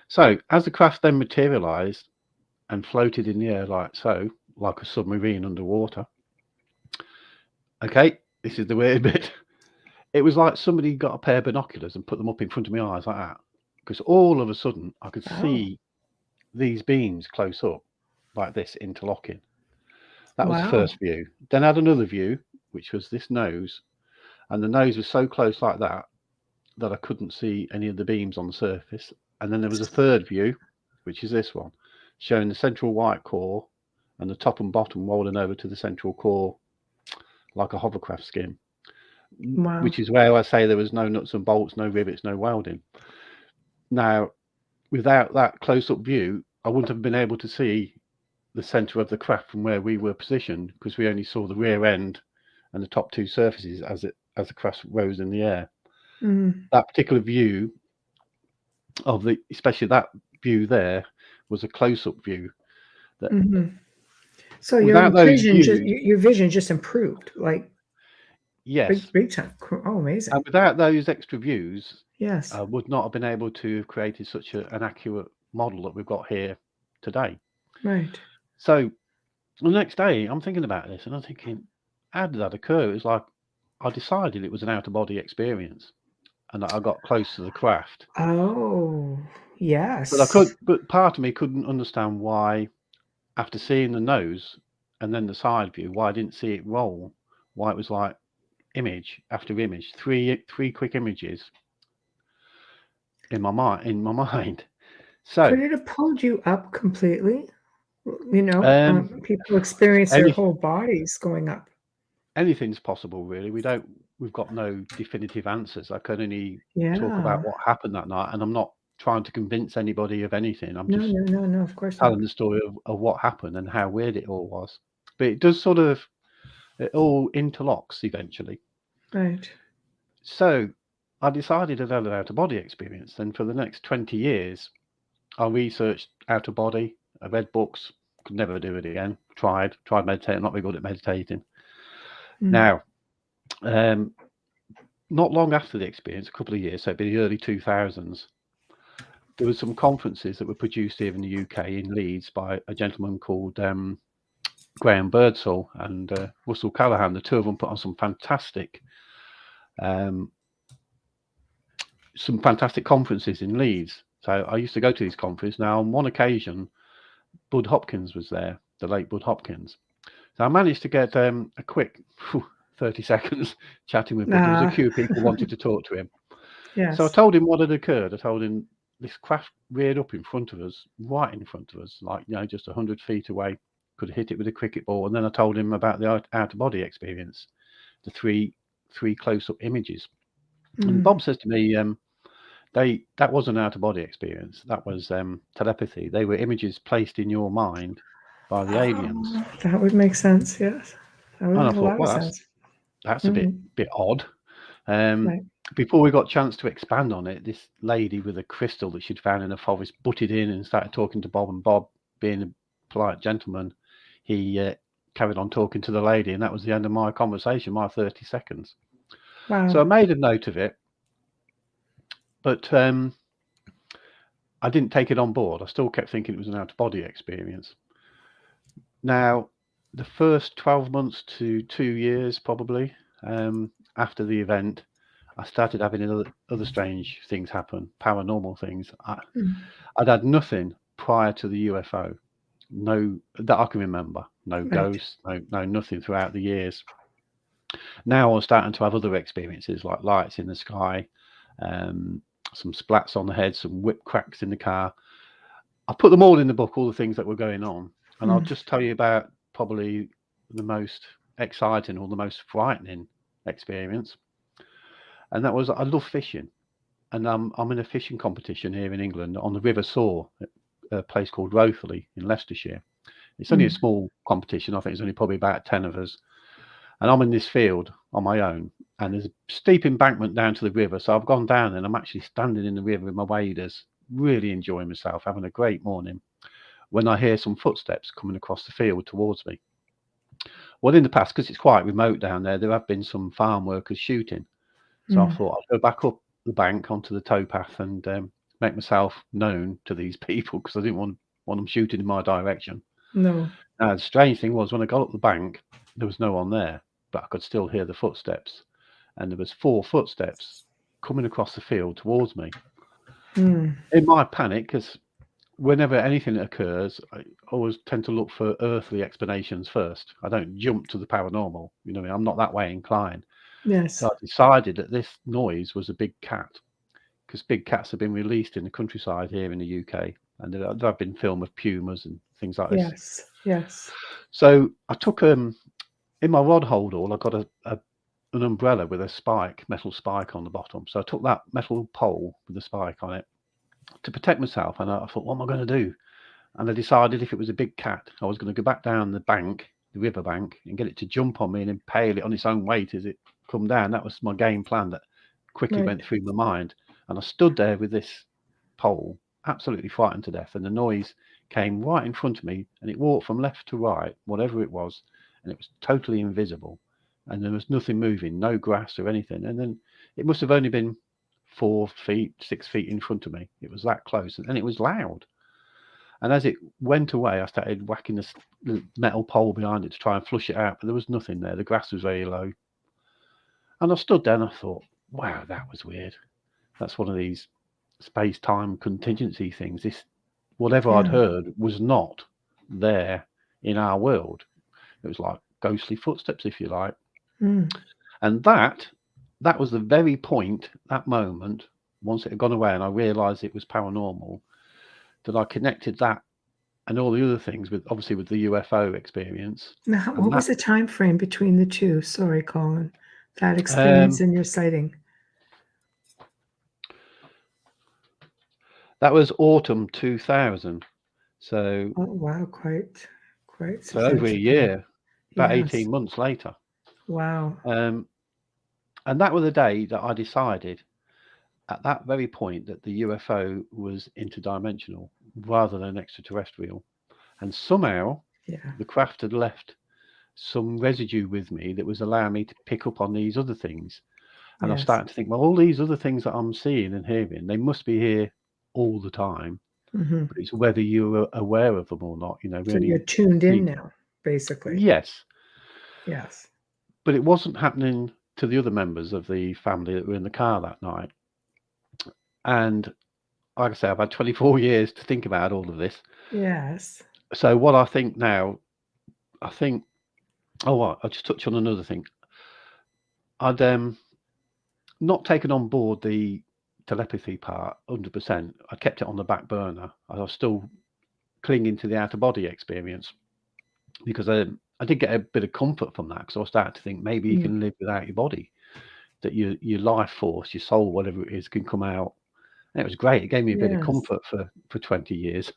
So as the craft then materialized and floated in the air like so, like a submarine underwater. Okay, this is the weird bit. It was like somebody got a pair of binoculars and put them up in front of my eyes like that. Because all of a sudden I could see these beams close up like this, interlocking. That was the first view. Then I had another view, which was this nose. And the nose was so close like that I couldn't see any of the beams on the surface. And then there was a third view, which is this one, showing the central white core and the top and bottom rolling over to the central core like a hovercraft skin. Which is where I say there was no nuts and bolts, no rivets, no welding. Now, without that close-up view, I wouldn't have been able to see the centre of the craft from where we were positioned, because we only saw the rear end and the top two surfaces as the craft rose in the air. That particular view of especially that view there, was a close-up view. So your vision just improved, like yes, big time. Oh, amazing! And without those extra views, yes, I would not have been able to have created such an accurate model that we've got here today. Right. So the next day, I'm thinking about this, and I'm thinking, how did that occur? It was like I decided it was an out-of-body experience, and I got close to the craft. Oh, yes. But part of me couldn't understand why, after seeing the nose and then the side view, why I didn't see it roll. Why it was like image after image, three quick images in my mind. So could it have pulled you up completely? You know, people experience their whole bodies going up. Anything's possible, really. We've got no definitive answers. I can only talk about what happened that night, and I'm not trying to convince anybody of anything. I'm just no, of course telling the story of what happened and how weird it all was. But it does it all interlocks eventually. Right. So I decided to have an out-of-body experience. Then for the next 20 years, I researched out-of-body. I read books. Could never do it again. Tried meditating. Not very good at meditating. Now, not long after the experience, a couple of years, so it'd be the early 2000s, there were some conferences that were produced here in the UK in Leeds by a gentleman called Graham Birdsall and Russell Callahan. The two of them put on some fantastic conferences in Leeds. So I used to go to these conferences. Now, on one occasion, Bud Hopkins was there, the late Bud Hopkins. So I managed to get a quick 30 seconds chatting with him. There was a few people who wanted to talk to him. Yes. So I told him what had occurred. I told him this craft reared up in front of us, right in front of us, like, just 100 feet away. Could have hit it with a cricket ball. And then I told him about the out-of-body experience, the three close-up images. And Bob says to me, that was an out-of-body experience. That was telepathy. They were images placed in your mind by the aliens. That would make sense, yes. That would make a lot of sense. That's a bit odd. Right. Before we got a chance to expand on it, this lady with a crystal that she'd found in a forest butted in and started talking to Bob, and Bob, being a polite gentleman, he carried on talking to the lady, and that was the end of my conversation, my 30 seconds. Wow. So I made a note of it, but I didn't take it on board. I still kept thinking it was an out-of-body experience. Now, the first 12 months to 2 years, probably, after the event, I started having other strange things happen, paranormal things. I'd had nothing prior to the UFO, no that I can remember, no Right. ghosts, no nothing throughout the years. Now I'm starting to have other experiences like lights in the sky, some splats on the head, some whip cracks in the car. I put them all in the book, all the things that were going on, and I'll just tell you about probably the most exciting or the most frightening experience. And that was, I love fishing, and I'm in a fishing competition here in England on the River Soar, a place called Rothley in Leicestershire. It's only a small competition. I think there's only probably about 10 of us, and I'm in this field on my own. And there's a steep embankment down to the river, so I've gone down and I'm actually standing in the river with my waders, really enjoying myself, having a great morning, when I hear some footsteps coming across the field towards me. Well, in the past, because it's quite remote down there, there have been some farm workers shooting. So I thought I'd go back up the bank onto the towpath and make myself known to these people, because I didn't want them shooting in my direction. No. Now, the strange thing was, when I got up the bank, there was no one there, but I could still hear the footsteps. And there was 4 footsteps coming across the field towards me. In my panic, because whenever anything occurs, I always tend to look for earthly explanations first. I don't jump to the paranormal. You know, I'm not that way inclined. Yes. So I decided that this noise was a big cat, because big cats have been released in the countryside here in the UK, and there have been film of pumas and things like this. Yes. Yes. So I took in my rod hold all, I got an umbrella with a metal spike on the bottom. So I took that metal pole with the spike on it to protect myself, and I thought, what am I going to do? And I decided if it was a big cat, I was going to go back down the bank, the river bank, and get it to jump on me and impale it on its own weight as it come down. That was my game plan that quickly went through my mind. And I stood there with this pole, absolutely frightened to death, and the noise came right in front of me, and it walked from left to right, whatever it was, and it was totally invisible, and there was nothing moving, no grass or anything. And then it must have only been 4 feet, 6 feet in front of me. It was that close, and it was loud. And as it went away, I started whacking the metal pole behind it to try and flush it out, but there was nothing there. The grass was very low. And I stood there and I thought, wow, that was weird. That's one of these space-time contingency things. Whatever I'd heard was not there in our world. It was like ghostly footsteps, if you like. And that was the very point, that moment, once it had gone away and I realised it was paranormal, that I connected that and all the other things with the UFO experience. Now, what was the time frame between the two? Sorry, Colin. That experience and your sighting. That was autumn 2000. So oh wow, quite so over a year, about 18 months later. Wow. And that was the day that I decided at that very point that the UFO was interdimensional rather than extraterrestrial. And somehow the craft had left some residue with me that was allowing me to pick up on these other things. And I started to think, well, all these other things that I'm seeing and hearing, they must be here all the time. But it's whether you're aware of them or not, you know. Really, so you're tuned in now, basically. Yes. Yes. But it wasn't happening to the other members of the family that were in the car that night. And like I say, I've had 24 years to think about all of this. Yes. So what I think now, I'll just touch on another thing. I'd not taken on board the telepathy part 100%. I kept it on the back burner. I was still clinging to the out of body experience, because I did get a bit of comfort from that, because I started to think maybe you can live without your body, that your life force, your soul, whatever it is, can come out. And it was great. It gave me a bit of comfort for 20 years.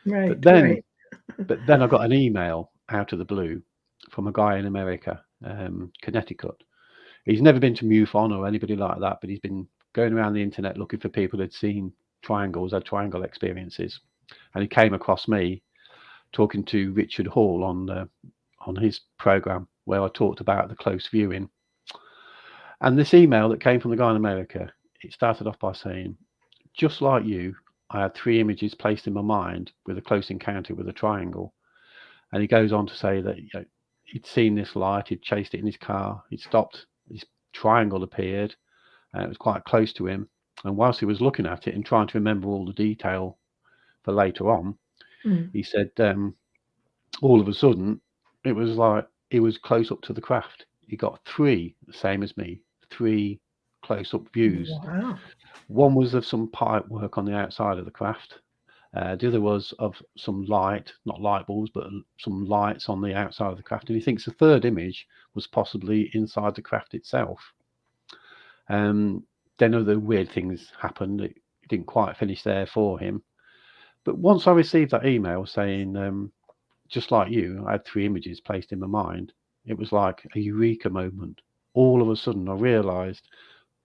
Right. But then I got an email out of the blue from a guy in America, Connecticut. He's never been to MUFON or anybody like that, but he's been going around the internet looking for people who'd seen triangles, had triangle experiences. And he came across me talking to Richard Hall on his program, where I talked about the close viewing. And this email that came from the guy in America, it started off by saying, just like you, I had 3 images placed in my mind with a close encounter with a triangle. And he goes on to say that, you know, he'd seen this light, he'd chased it in his car, he'd stopped, this triangle appeared, It was quite close to him. And whilst he was looking at it and trying to remember all the detail for later on, he said all of a sudden it was like he was close up to the craft. He got 3, the same as me, 3 close-up views. Wow. One was of some pipe work on the outside of the craft. The other was of some light, not light bulbs, but some lights on the outside of the craft. And he thinks the third image was possibly inside the craft itself. Then other weird things happened. It didn't quite finish there for him. But once I received that email saying, just like you, I had 3 images placed in my mind, it was like a eureka moment. All of a sudden, I realised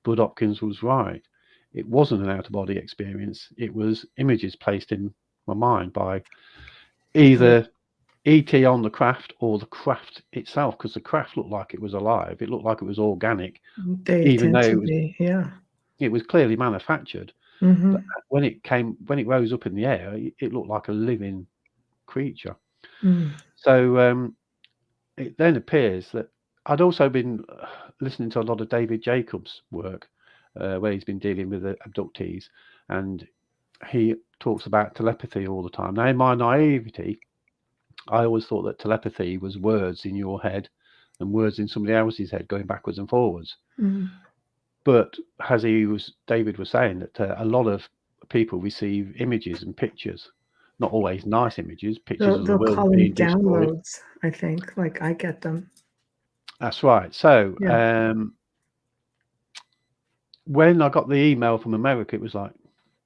Bud Hopkins was right. It wasn't an out-of-body experience. It was images placed in my mind by either ET on the craft or the craft itself, because the craft looked like it was alive. It looked like it was organic, even though it was clearly manufactured. But when it rose up in the air, it looked like a living creature. So it then appears that I'd also been listening to a lot of David Jacobs' work, where he's been dealing with the abductees, and he talks about telepathy all the time. Now, in my naivety, I always thought that telepathy was words in your head and words in somebody else's head going backwards and forwards. But as David was saying, that a lot of people receive images and pictures, not always nice images, pictures of the world being destroyed. Downloads, I think, like I get them. That's right. So when I got the email from America, it was like,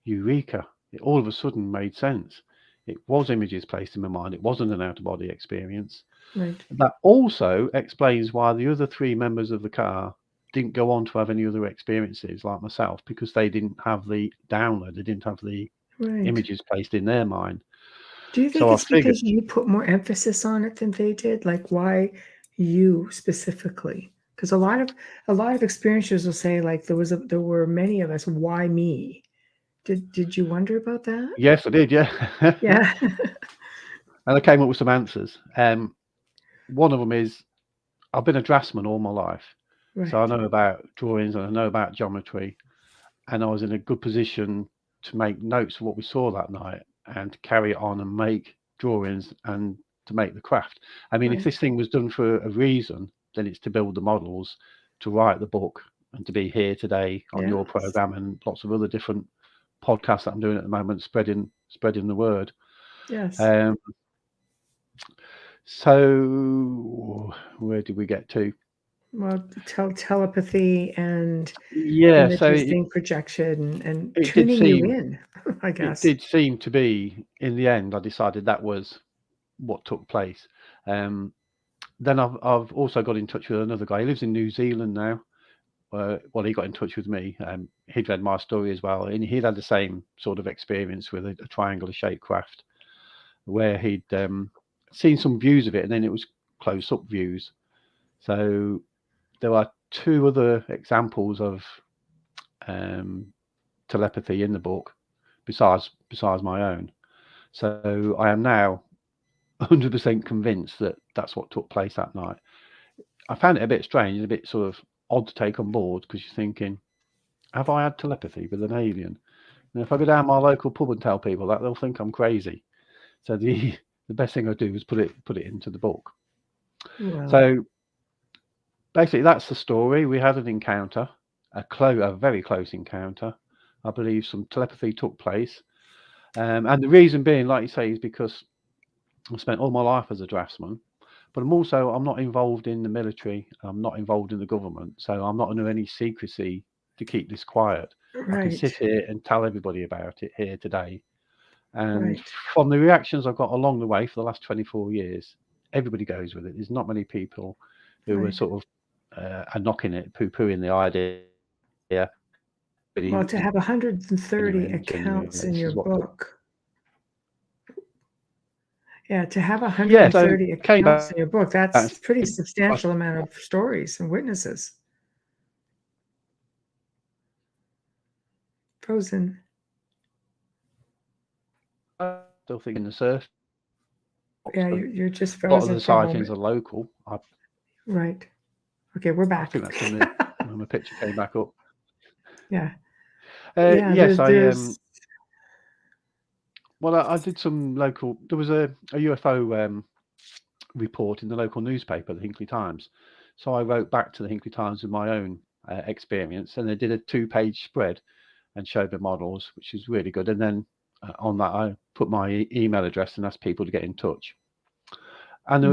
eureka. It all of a sudden made sense. It was images placed in my mind. It wasn't an out-of-body experience. Right. That also explains why the other 3 members of the car didn't go on to have any other experiences like myself, because they didn't have the download. They didn't have the images placed in their mind. Do you think it's because you put more emphasis on it than they did? Like, why you specifically? Because a lot of experiencers will say, like, there were many of us. Why me? Did you wonder about that? Yes, I did. Yeah. Yeah. And I came up with some answers. One of them is, I've been a draftsman all my life. Right. So I know about drawings and I know about geometry, and I was in a good position to make notes of what we saw that night and to carry it on and make drawings and to make the craft. I mean, if this thing was done for a reason, then it's to build the models, to write the book, and to be here today on your program and lots of other different podcasts that I'm doing at the moment, spreading the word. Yes. So where did we get to? Well, telepathy and so projection and tuning you in, I guess. It did seem to be, in the end, I decided that was what took place. Then I've also got in touch with another guy. He lives in New Zealand now. Well, he got in touch with me. He'd read my story as well, and he'd had the same sort of experience with a triangular shaped craft, where he'd seen some views of it, and then it was close-up views. So there are 2 other examples of telepathy in the book, besides my own. So I am now 100% convinced that that's what took place that night. I found it a bit strange and a bit sort of odd to take on board, because you're thinking, have I had telepathy with an alien? And if I go down my local pub and tell people that, they'll think I'm crazy. So the best thing I do is put it into the book. Wow. So basically, that's the story. We had an encounter, a very close encounter. I believe some telepathy took place. And the reason being, like you say, is because I spent all my life as a draftsman, but I'm not involved in the military. I'm not involved in the government. So I'm not under any secrecy to keep this quiet. Right. I can sit here and tell everybody about it here today. And from the reactions I've got along the way for the last 24 years, everybody goes with it. There's not many people who are sort of are knocking it, poo-pooing the idea. Well, to have 130 accounts in your book. Yeah, to have 130 accounts in your book, that's a pretty substantial amount of stories and witnesses. Frozen. Still thinking the surf. Yeah, you're just frozen. A lot of the sightings are local. Right. Okay, we're back. I think that's when my picture came back up. Yeah. Yeah. Yes, There's well, I did some local. There was a UFO report in the local newspaper, the Hinkley Times. So I wrote back to the Hinkley Times with my own experience, and they did a 2-page spread and showed the models, which is really good. And then on that, I put my email address and asked people to get in touch. And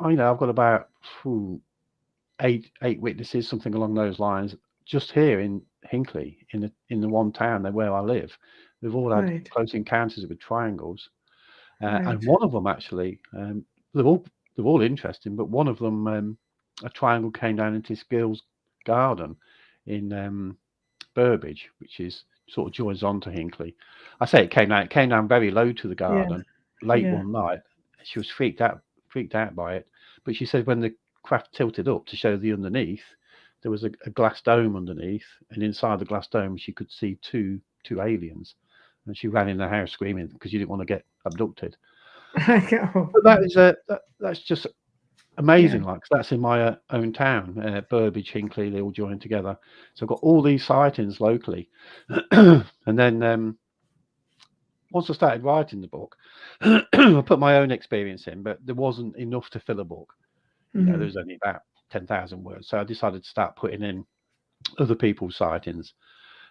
I've got about eight witnesses, something along those lines, just here in Hinkley, in the one town where I live. They've all had right. close encounters with triangles, Right. and one of them actually, they're all interesting, but one of them, a triangle came down into this girl's garden in Burbage, which is sort of joins on to Hinkley. I say it came down very low to the Yeah. garden late Yeah. one night. She was freaked out by it, but she said when the craft tilted up to show the underneath, there was a glass dome underneath, and inside the glass dome she could see two aliens, and she ran in the house screaming because she didn't want to get abducted. I know. But that is that's just amazing, Yeah. like 'cause that's in my own town, Burbage, Hinkley, they all joined together. So I've got all these sightings locally. And then once I started writing the book, I put my own experience in, but there wasn't enough to fill a book. There was only about 10,000 words. So I decided to start putting in other people's sightings.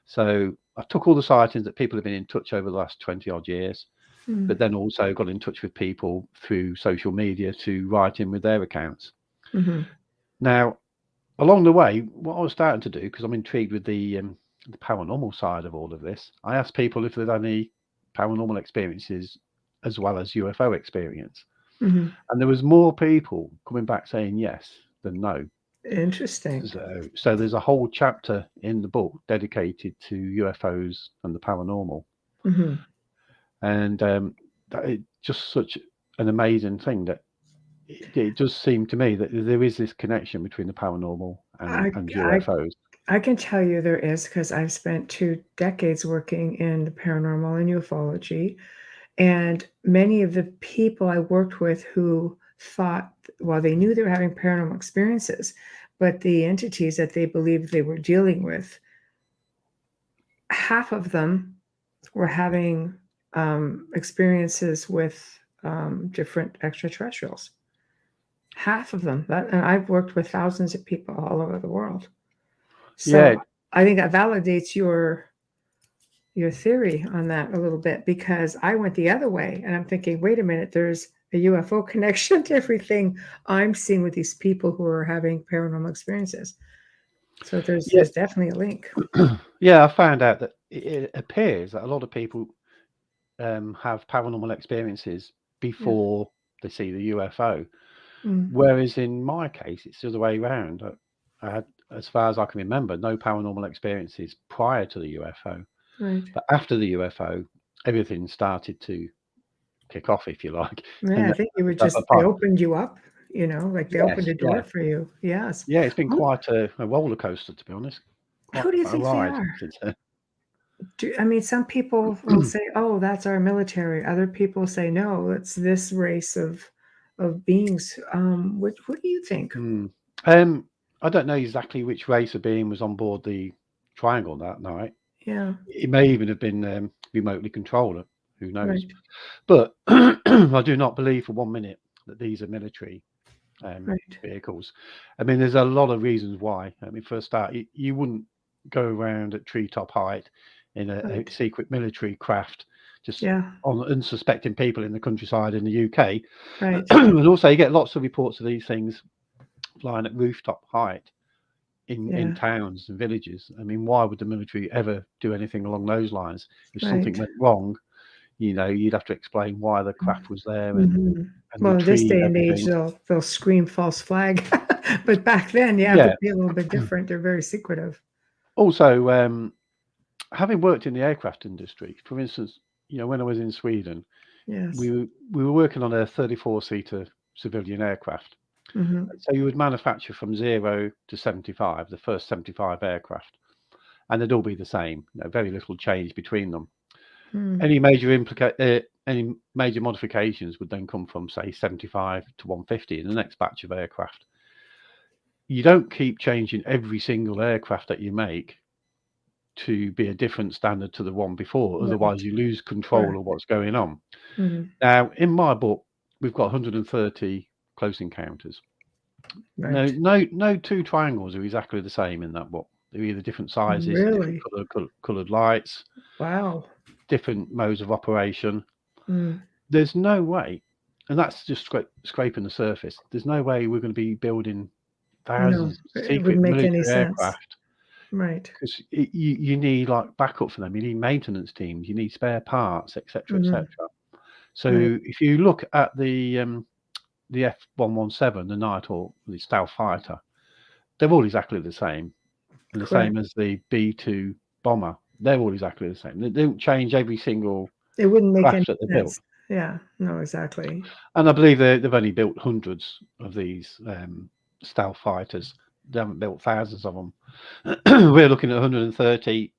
So I took all the sightings that people have been in touch over the last 20 odd years, but then also got in touch with people through social media to write in with their accounts. Now, along the way, what I was starting to do, because I'm intrigued with the paranormal side of all of this, I asked people if they'd had any paranormal experiences as well as UFO experience. And there was more people coming back saying yes than no. Interesting. So there's a whole chapter in the book dedicated to UFOs and the paranormal. And that is just such an amazing thing that it does seem to me that there is this connection between the paranormal and UFOs. I can tell you there is, because I've spent 2 decades working in the paranormal and ufology, and many of the people I worked with who thought, well, they knew they were having paranormal experiences, but the entities that they believed they were dealing with, half of them were having experiences with different extraterrestrials. Half of them. And I've worked with thousands of people all over the world. So Yeah. I think that validates your theory on that a little bit, because I went the other way and I'm thinking, wait a minute, there's a UFO connection to everything I'm seeing with these people who are having paranormal experiences. So there's definitely a link. Yeah, I found out that it appears that a lot of people have paranormal experiences before they see the UFO. Whereas in my case, it's the other way around. I had, as far as I can remember, no paranormal experiences prior to the UFO. Right. But after the UFO, everything started to kick off, if you like. Yeah, I think you were just, they opened you up, like they opened a door for you. Yes. Yeah, it's been quite a roller coaster, to be honest. Who do you think they are? Some people will say, "Oh, that's our military." Other people say, "No, it's this race of beings." What do you think? I don't know exactly which race of being was on board the Triangle that night. Yeah, it may even have been remotely controlled. Who knows? right. But I do not believe for 1 minute that these are military Right. vehicles. There's a lot of reasons why. For a start, you wouldn't go around at treetop height in a secret military craft just on unsuspecting people in the countryside in the UK. Right. And also, you get lots of reports of these things flying at rooftop height in towns and villages. Why would the military ever do anything along those lines? If something went wrong, you'd have to explain why the craft was there and well, in this retrieve day and everything. age, they'll scream false flag, but back then, it'd be a little bit different. They're very secretive. Also, having worked in the aircraft industry, for instance, when I was in Sweden, we were working on a 34-seater civilian aircraft. So you would manufacture from 0 to 75, the first 75 aircraft, and they'd all be the same. Very little change between them. Any major modifications would then come from, say, 75 to 150 in the next batch of aircraft. You don't keep changing every single aircraft that you make to be a different standard to the one before. Right. Otherwise, you lose control Correct. of what's going on. Mhm. Now, in my book, we've got 130 close encounters. Right. No two triangles are exactly the same in that book. They're either different sizes, different Really? coloured lights, Wow. different modes of operation. Mm. There's no way, and that's just scraping the surface. There's no way we're going to be building No, thousands of it secret wouldn't make any military sense. aircraft, Right. because you need like backup for them. You need maintenance teams. You need spare parts, etc., Mhm. etc. So Right. if you look at the F-117, the Nighthawk, the stealth fighter, they're all exactly the same, and the Correct. same as the B-2 bomber. They're all exactly the same. They don't change every single It wouldn't make any craft that they built. sense. Yeah. No, exactly. And I believe they've only built hundreds of these stealth fighters. They haven't built thousands of them. We're looking at 130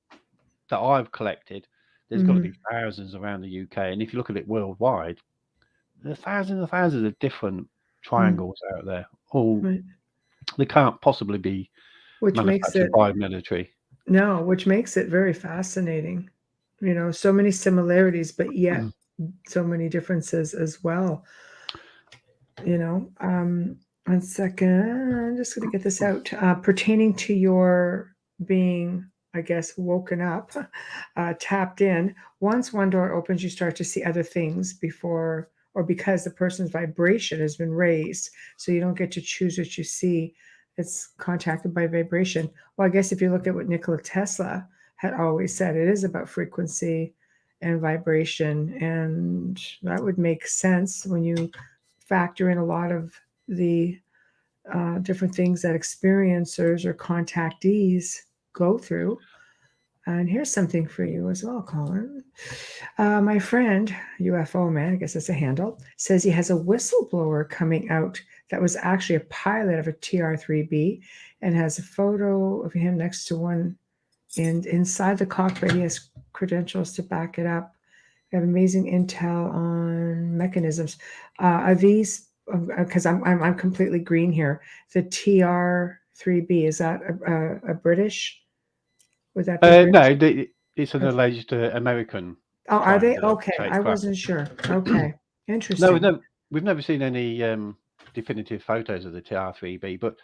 that I've collected. There's got to be thousands around the UK. And if you look at it worldwide, there's thousands and thousands of different triangles out there. All Right. they can't possibly be Which makes manufactured it by military. no, which makes it very fascinating. You know, so many similarities, but yet so many differences as well. You know, 1 second, I'm just going to get this out. Pertaining to your being, I guess, woken up, tapped in. Once one door opens, you start to see other things before or because the person's vibration has been raised. So you don't get to choose what you see. It's contacted by vibration. Well, I guess if you look at what Nikola Tesla had always said, it is about frequency and vibration. And that would make sense when you factor in a lot of the different things that experiencers or contactees go through. And here's something for you as well, Colin. My friend, UFO Man, I guess that's a handle, says he has a whistleblower coming out that was actually a pilot of a TR-3B and has a photo of him next to one. And inside the cockpit, he has credentials to back it up. We have amazing intel on mechanisms. Are these, because I'm completely green here, the TR-3B, is that a British? Would that be British? No, it's an alleged American. Oh, are they? triangular Okay, shaped I craft. wasn't sure. Okay, No, interesting. we've never seen any definitive photos of the TR-3B. But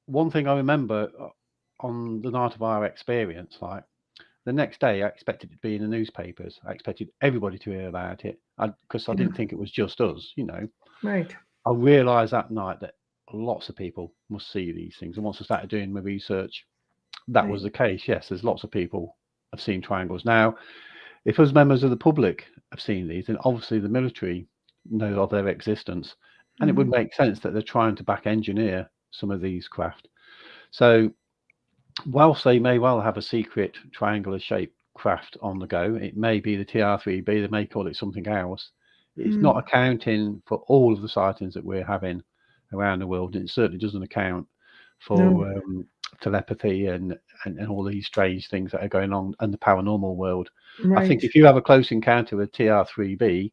one thing I remember on the night of our experience, like the next day, I expected it to be in the newspapers. I expected everybody to hear about it because I didn't think it was just us. You know, Right. I realised that night that lots of people must see these things. And once I started doing my research, that was the case. Yes, there's lots of people have seen triangles. Now, if us members of the public have seen these, then obviously the military know of their existence, and it would make sense that they're trying to back engineer some of these craft. So whilst they may well have a secret triangular shaped craft on the go, it may be the TR-3B, they may call it something else. It's not accounting for all of the sightings that we're having around the world, and it certainly doesn't account for telepathy and all these strange things that are going on in the paranormal world. I think if you have a close encounter with TR-3B,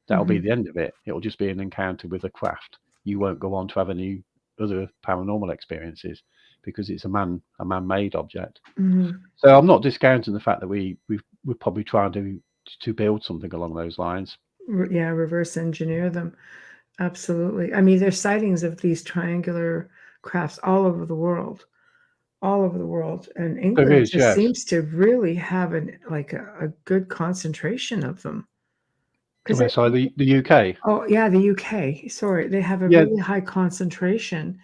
that'll be the end of it. It'll just be an encounter with a craft. You won't go on to have any other paranormal experiences because it's a man-made object. So I'm not discounting the fact that we're probably trying to build something along those lines. Yeah, reverse engineer them. Absolutely. I mean, there's sightings of these triangular crafts all over the world. All over the world, and England is, just yes. seems to really have a good concentration of them. So the UK. Oh yeah, the UK. Sorry, they have a really high concentration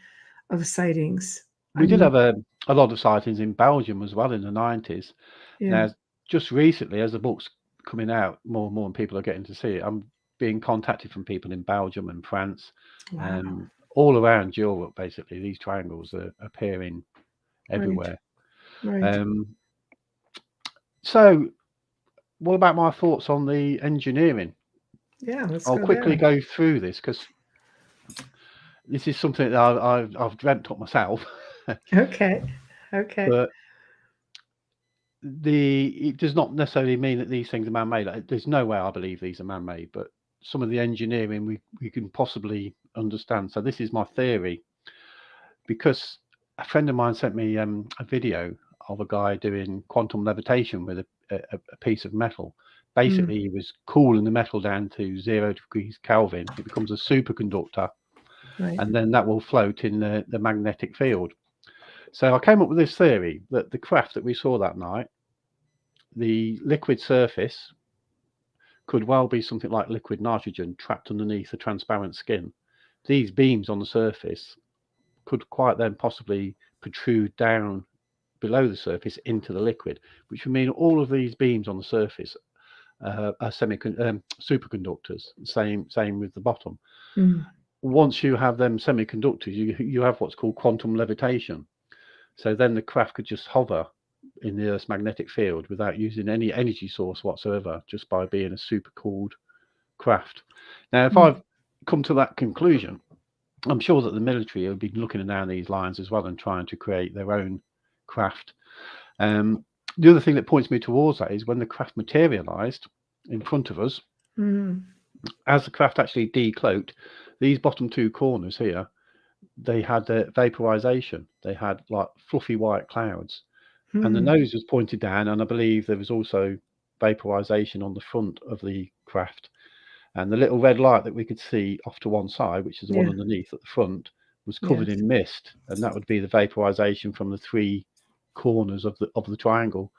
of sightings. We did have a lot of sightings in Belgium as well in the 90s. Yeah. Now, just recently, as the book's coming out, more and more people are getting to see it. I'm being contacted from people in Belgium and France, and all around Europe. Basically, these triangles are appearing everywhere. Right. So, what about my thoughts on the engineering? Yeah, I'll quickly go through this because this is something that I've dreamt up myself. Okay. But it does not necessarily mean that these things are man-made. There's no way I believe these are man-made, but some of the engineering we can possibly understand. So this is my theory, because a friend of mine sent me a video of a guy doing quantum levitation with a piece of metal. Basically, he was cooling the metal down to 0 degrees Kelvin. It becomes a superconductor, Right. and then that will float in the magnetic field. So I came up with this theory that the craft that we saw that night, the liquid surface could well be something like liquid nitrogen trapped underneath a transparent skin. These beams on the surface could quite then possibly protrude down below the surface into the liquid, which would mean all of these beams on the surface are superconductors. Same with the bottom. Mm. Once you have them semiconductors, you have what's called quantum levitation. So then the craft could just hover in the Earth's magnetic field without using any energy source whatsoever, just by being a super cooled craft. Now, if I've come to that conclusion, I'm sure that the military have been looking down these lines as well and trying to create their own craft. The other thing that points me towards that is when the craft materialized in front of us, as the craft actually decloaked, these bottom two corners here, they had vaporization. They had like fluffy white clouds, and the nose was pointed down, and I believe there was also vaporization on the front of the craft. And the little red light that we could see off to one side, which is the one underneath at the front, was covered in mist, and that would be the vaporization from the three corners of the triangle.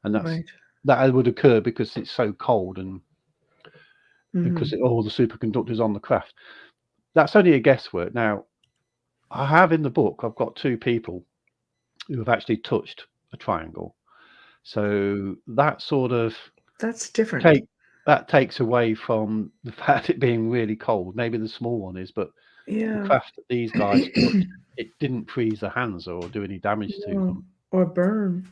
And that would occur because it's so cold and because all the superconductors on the craft. That's only a guesswork. Now, I have in the book, I've got two people who have actually touched a triangle. So that sort of that's different. That takes away from the fact it being really cold. Maybe the small one is, but the craft that these guys touched, it didn't freeze their hands or do any damage to them. Or burn.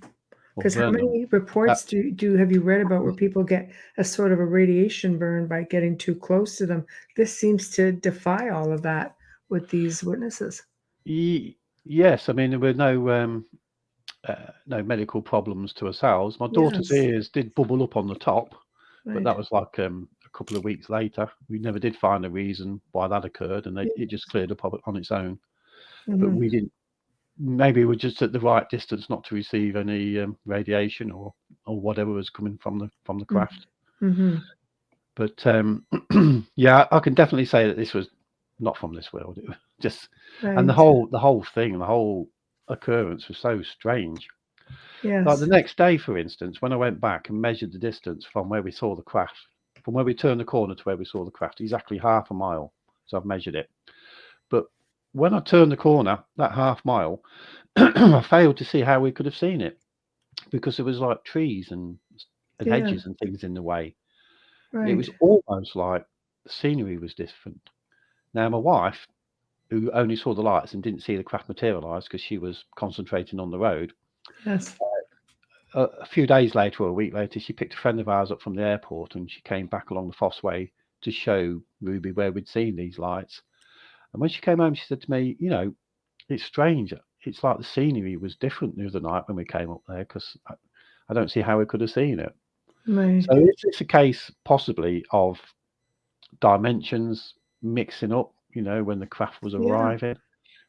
Because how many reports have you read about where people get a sort of a radiation burn by getting too close to them? This seems to defy all of that with these witnesses. Yes, I mean, there were no medical problems to ourselves. My daughter's ears did bubble up on the top, but that was like a couple of weeks later. We never did find a reason why that occurred, and it just cleared up on its own. But we didn't. Maybe we're just at the right distance not to receive any radiation or whatever was coming from the craft. But yeah, I can definitely say that this was not from this world. It was just, and the whole thing, the whole occurrence was so strange. Like the next day, for instance, when I went back and measured the distance from where we saw the craft, from where we turned the corner to where we saw the craft, exactly half a mile. So I've measured it. But when I turned the corner, that half mile, I failed to see how we could have seen it because there was like trees and hedges and things in the way. It was almost like the scenery was different. Now, my wife, who only saw the lights and didn't see the craft materialize because she was concentrating on the road, a few days later or a week later, she picked a friend of ours up from the airport and she came back along the Foss Way to show Ruby where we'd seen these lights. And when she came home, she said to me, you know, it's strange. It's like the scenery was different the other night when we came up there because I don't see how we could have seen it. So it's a case possibly of dimensions mixing up, you know, when the craft was arriving,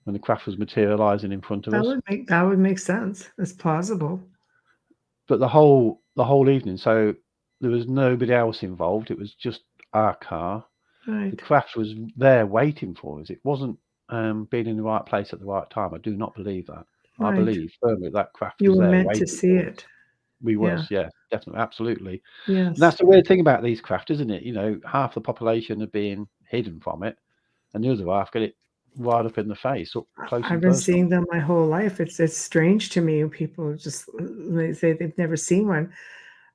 when the craft was materializing in front of us. That would make sense. It's plausible. But the whole evening, so there was nobody else involved. It was just our car. The craft was there waiting for us. It wasn't being in the right place at the right time. I do not believe that. I believe firmly that craft was there meant waiting to see it. We was, yeah, definitely, absolutely. Yes. And that's the weird thing about these craft, isn't it? You know, half the population are being hidden from it, and the other half get it right up in the face, up close and personal. I've been seeing them my whole life. It's strange to me when people just they say they've never seen one.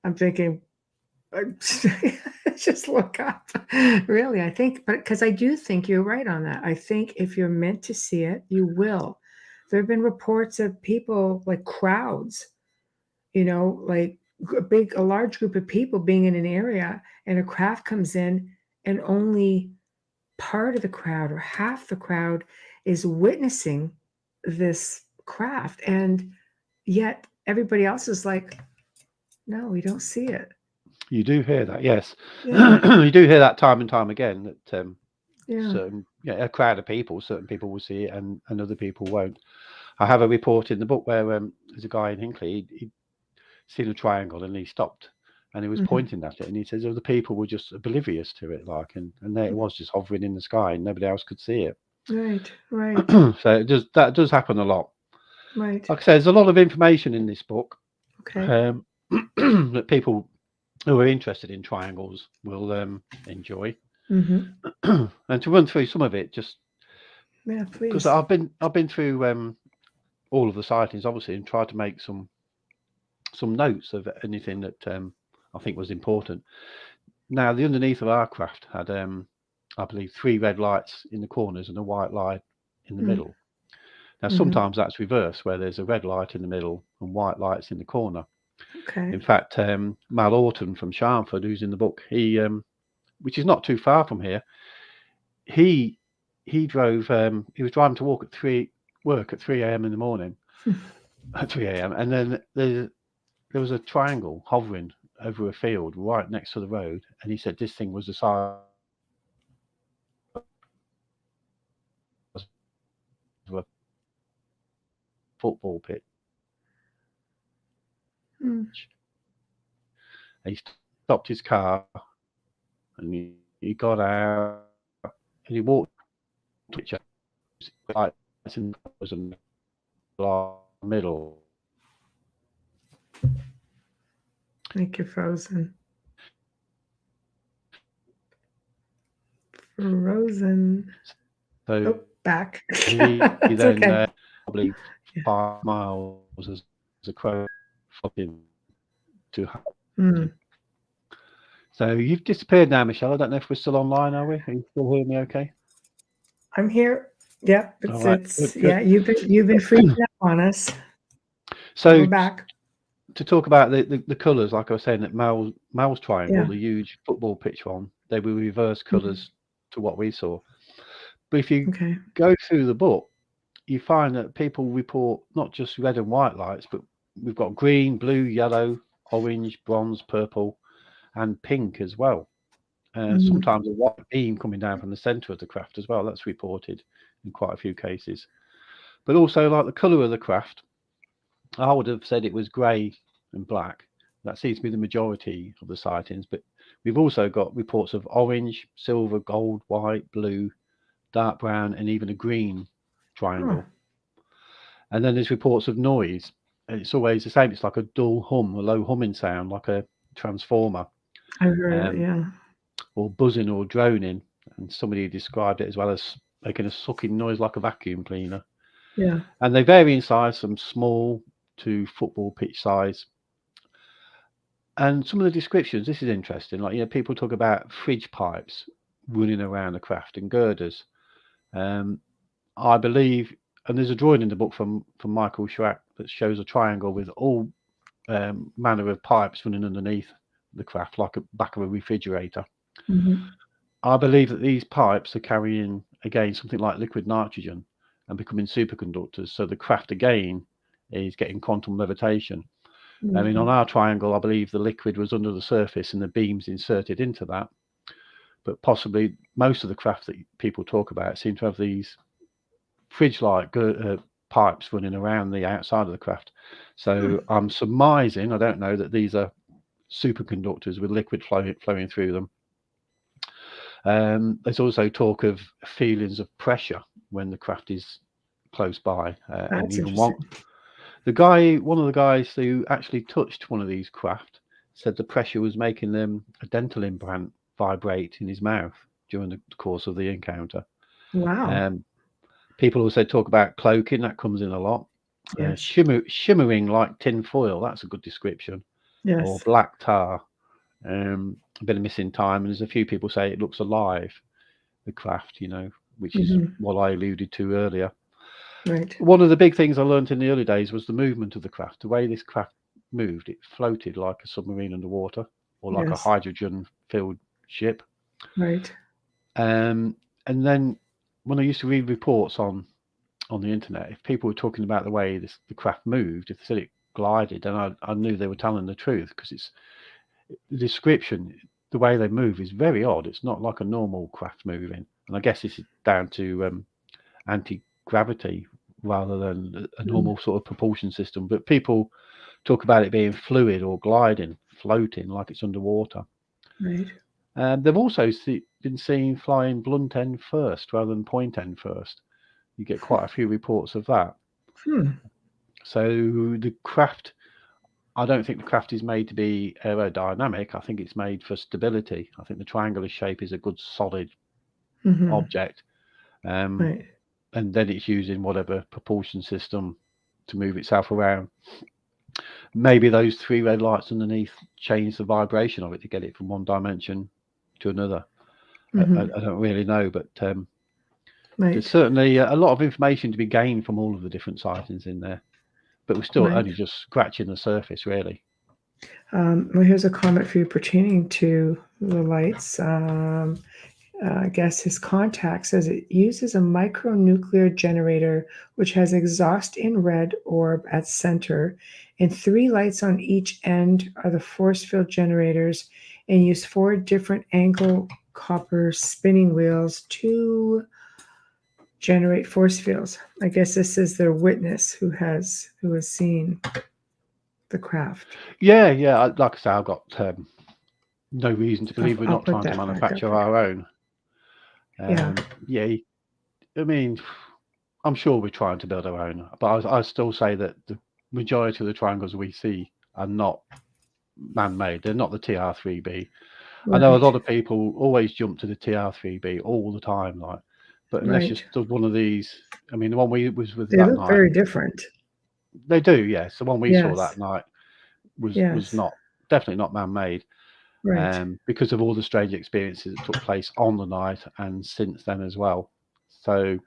I'm thinking, just look up. Really, I think, but because I do think you're right on that. I think if you're meant to see it, you will. There have been reports of people, like crowds, you know, like a large group of people being in an area and a craft comes in and only part of the crowd or half the crowd is witnessing this craft. And yet everybody else is like, no, we don't see it. You do hear that, yes. You do hear that time and time again that certain, a crowd of people, certain people will see it and other people won't. I have a report in the book where there's a guy in Hinckley. He'd seen a triangle and he stopped and he was pointing at it, and he says other people were just oblivious to it, like, and there it was, just hovering in the sky, and nobody else could see it. Right. So that does happen a lot. Right. Like I say, there's a lot of information in this book. Okay. That people who are interested in triangles will enjoy. And to run through some of it, just please. Because I've been through all of the sightings, obviously, and tried to make some notes of anything that I think was important. Now, the underneath of our craft had, I believe, 3 red lights in the corners and a white light in the middle. Now, sometimes that's reversed, where there's a red light in the middle and white lights in the corner. Okay. In fact, Mal Orton from Sharnford, who's in the book, he, which is not too far from here, he drove. He was driving to work at 3 a.m. in the morning, at 3 a.m. And then there was a triangle hovering over a field right next to the road, and he said this thing was the size of a football pitch. And he stopped his car, and he got out, and he walked to it, like in the middle. I think you're frozen. So back. he It's then okay. probably 5 miles as a crow fucking to. So you've disappeared now, Michelle. I don't know if we're still online. Are we? Are you still hearing me? Okay. I'm here. Yep. All right. It's Good. yeah. You've been freaking out on us. So we're back. To talk about the colours, like I was saying, that Mal's triangle, the huge football pitch one, they were reverse colours to what we saw. But if you go through the book, you find that people report not just red and white lights, but we've got green, blue, yellow, orange, bronze, purple, and pink as well. Sometimes a white beam coming down from the centre of the craft as well. That's reported in quite a few cases. But also, like the colour of the craft, I would have said it was grey and black. That seems to be the majority of the sightings. But we've also got reports of orange, silver, gold, white, blue, dark brown, and even a green triangle. And then there's reports of noise. And it's always the same. It's like a dull hum, a low humming sound, like a transformer. I heard it, or buzzing or droning. And somebody described it as well as making a sucking noise like a vacuum cleaner. Yeah. And they vary in size from small to football pitch size. And some of the descriptions, this is interesting, like, people talk about fridge pipes running around the craft and girders. I believe, and there's a drawing in the book from Michael Schrack that shows a triangle with all manner of pipes running underneath the craft, like a back of a refrigerator. I believe that these pipes are carrying, again, something like liquid nitrogen and becoming superconductors. So the craft, again, is getting quantum levitation. I mean, on our triangle, I believe the liquid was under the surface and the beams inserted into that. But possibly most of the craft that people talk about seem to have these fridge-like pipes running around the outside of the craft. So I'm surmising, I don't know, that these are superconductors with liquid flowing through them. There's also talk of feelings of pressure when the craft is close by. That's even interesting. one of the guys who actually touched one of these craft said the pressure was making a dental implant vibrate in his mouth during the course of the encounter. Wow. People also talk about cloaking. That comes in a lot. Yes. Shimmering like tin foil. That's a good description. Yes. Or black tar. A bit of missing time, and there's a few people say it looks alive, the craft, which is what I alluded to earlier. Right. One of the big things I learned in the early days was the movement of the craft. The way this craft moved, it floated like a submarine underwater, or like a hydrogen-filled ship. Right. And then when I used to read reports on the internet, if people were talking about the way the craft moved, if they said it glided, then I knew they were telling the truth, because it's the description, the way they move is very odd. It's not like a normal craft moving, and I guess this is down to anti-gravity rather than a normal sort of propulsion system. But people talk about it being fluid or gliding, floating like it's underwater. Right. They've also been seen flying blunt end first rather than point end first. You get quite a few reports of that. So the craft, I don't think the craft is made to be aerodynamic. I think it's made for stability. I think the triangular shape is a good solid object. Right. And then it's using whatever propulsion system to move itself around. Maybe those 3 red lights underneath change the vibration of it to get it from one dimension to another. I don't really know, but there's certainly a lot of information to be gained from all of the different sightings in there. But we're still only just scratching the surface, really. Well, here's a comment for you pertaining to the lights. I guess his contact says it uses a micronuclear generator, which has exhaust in red orb at center, and 3 lights on each end are the force field generators, and use 4 different angle copper spinning wheels to generate force fields. I guess this is their witness who has seen the craft. Yeah. Like I say, I've got no reason to believe we're not trying to manufacture our own. Yeah. I mean, I'm sure we're trying to build our own, but I still say that the majority of the triangles we see are not man-made. They're not the TR3B. I know a lot of people always jump to the TR3B all the time, like, but unless you stood one of these, I mean, the one we was with they that look night, very different. They do, yes. The one we saw that night was definitely not man-made, because of all the strange experiences that took place on the night and since then as well. So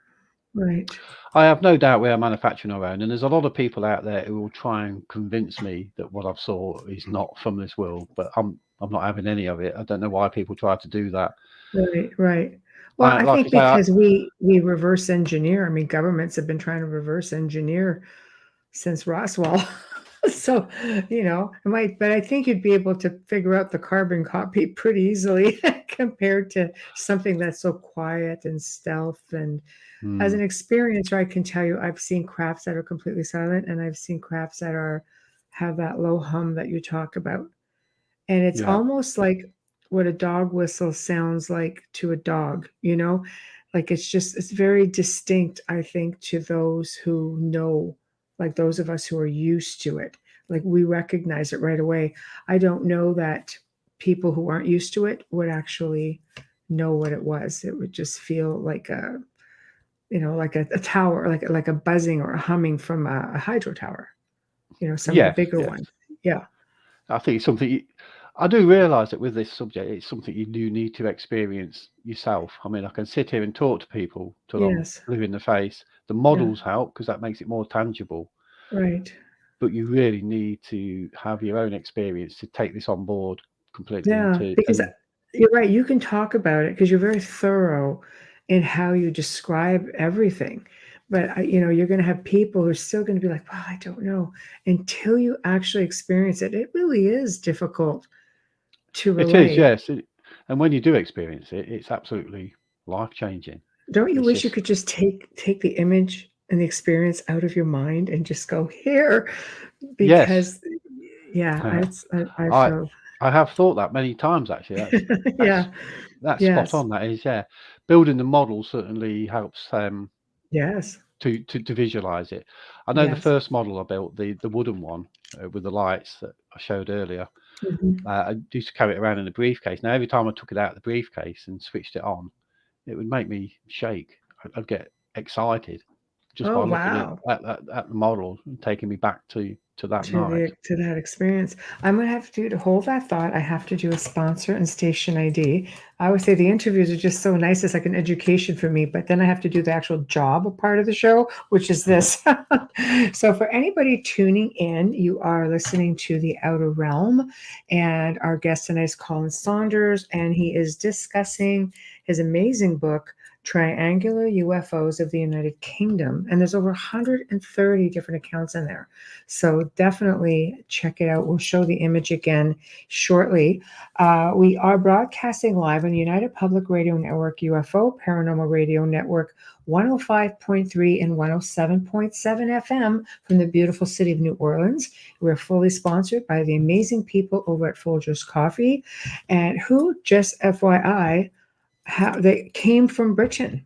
I have no doubt we are manufacturing our own, and there's a lot of people out there who will try and convince me that what I've saw is not from this world, but I'm not having any of it. I don't know why people try to do that. Right. Well, I think because we reverse engineer. I mean, governments have been trying to reverse engineer since Roswell. So, but I think you'd be able to figure out the carbon copy pretty easily compared to something that's so quiet and stealth. And as an experiencer, I can tell you, I've seen crafts that are completely silent, and I've seen crafts that have that low hum that you talk about. And it's almost like what a dog whistle sounds like to a dog, like it's very distinct, I think, to those who know, like those of us who are used to it. Like we recognize it right away. I don't know that people who aren't used to it would actually know what it was. It would just feel like a tower, like a buzzing or a humming from a hydro tower, some of the bigger ones. Yeah. I think it's something I do realise that with this subject, it's something you do need to experience yourself. I mean, I can sit here and talk to people till I'm blue in the face. The models help because that makes it more tangible. Right. But you really need to have your own experience to take this on board completely. Yeah, because you're right. You can talk about it because you're very thorough in how you describe everything. But, you're going to have people who are still going to be like, well, I don't know. Until you actually experience it, it really is difficult to relate. It is, yes. And when you do experience it, it's absolutely life-changing. Don't you wish you could just take the image and the experience out of your mind and just go here? Because, I have thought that many times, actually. That's spot on. That is, building the model certainly helps to visualize it. I know the first model I built, the wooden one with the lights that I showed earlier, I used to carry it around in a briefcase. Now every time I took it out of the briefcase and switched it on, it would make me shake. I'd get excited just by looking at the model and taking me back to that night. To that experience. I'm going to have to hold that thought. I have to do a sponsor and station ID. I would say the interviews are just so nice. It's like an education for me, but then I have to do the actual job part of the show, which is this. So for anybody tuning in, you are listening to The Outer Realm, and our guest tonight is Colin Saunders, and he is discussing his amazing book, Triangular UFOs of the United Kingdom. And there's over 130 different accounts in there. So definitely check it out. We'll show the image again shortly. We are broadcasting live on United Public Radio Network, UFO Paranormal Radio Network, 105.3 and 107.7 FM from the beautiful city of New Orleans. We're fully sponsored by the amazing people over at Folgers Coffee, and who, just FYI, they came from Britain.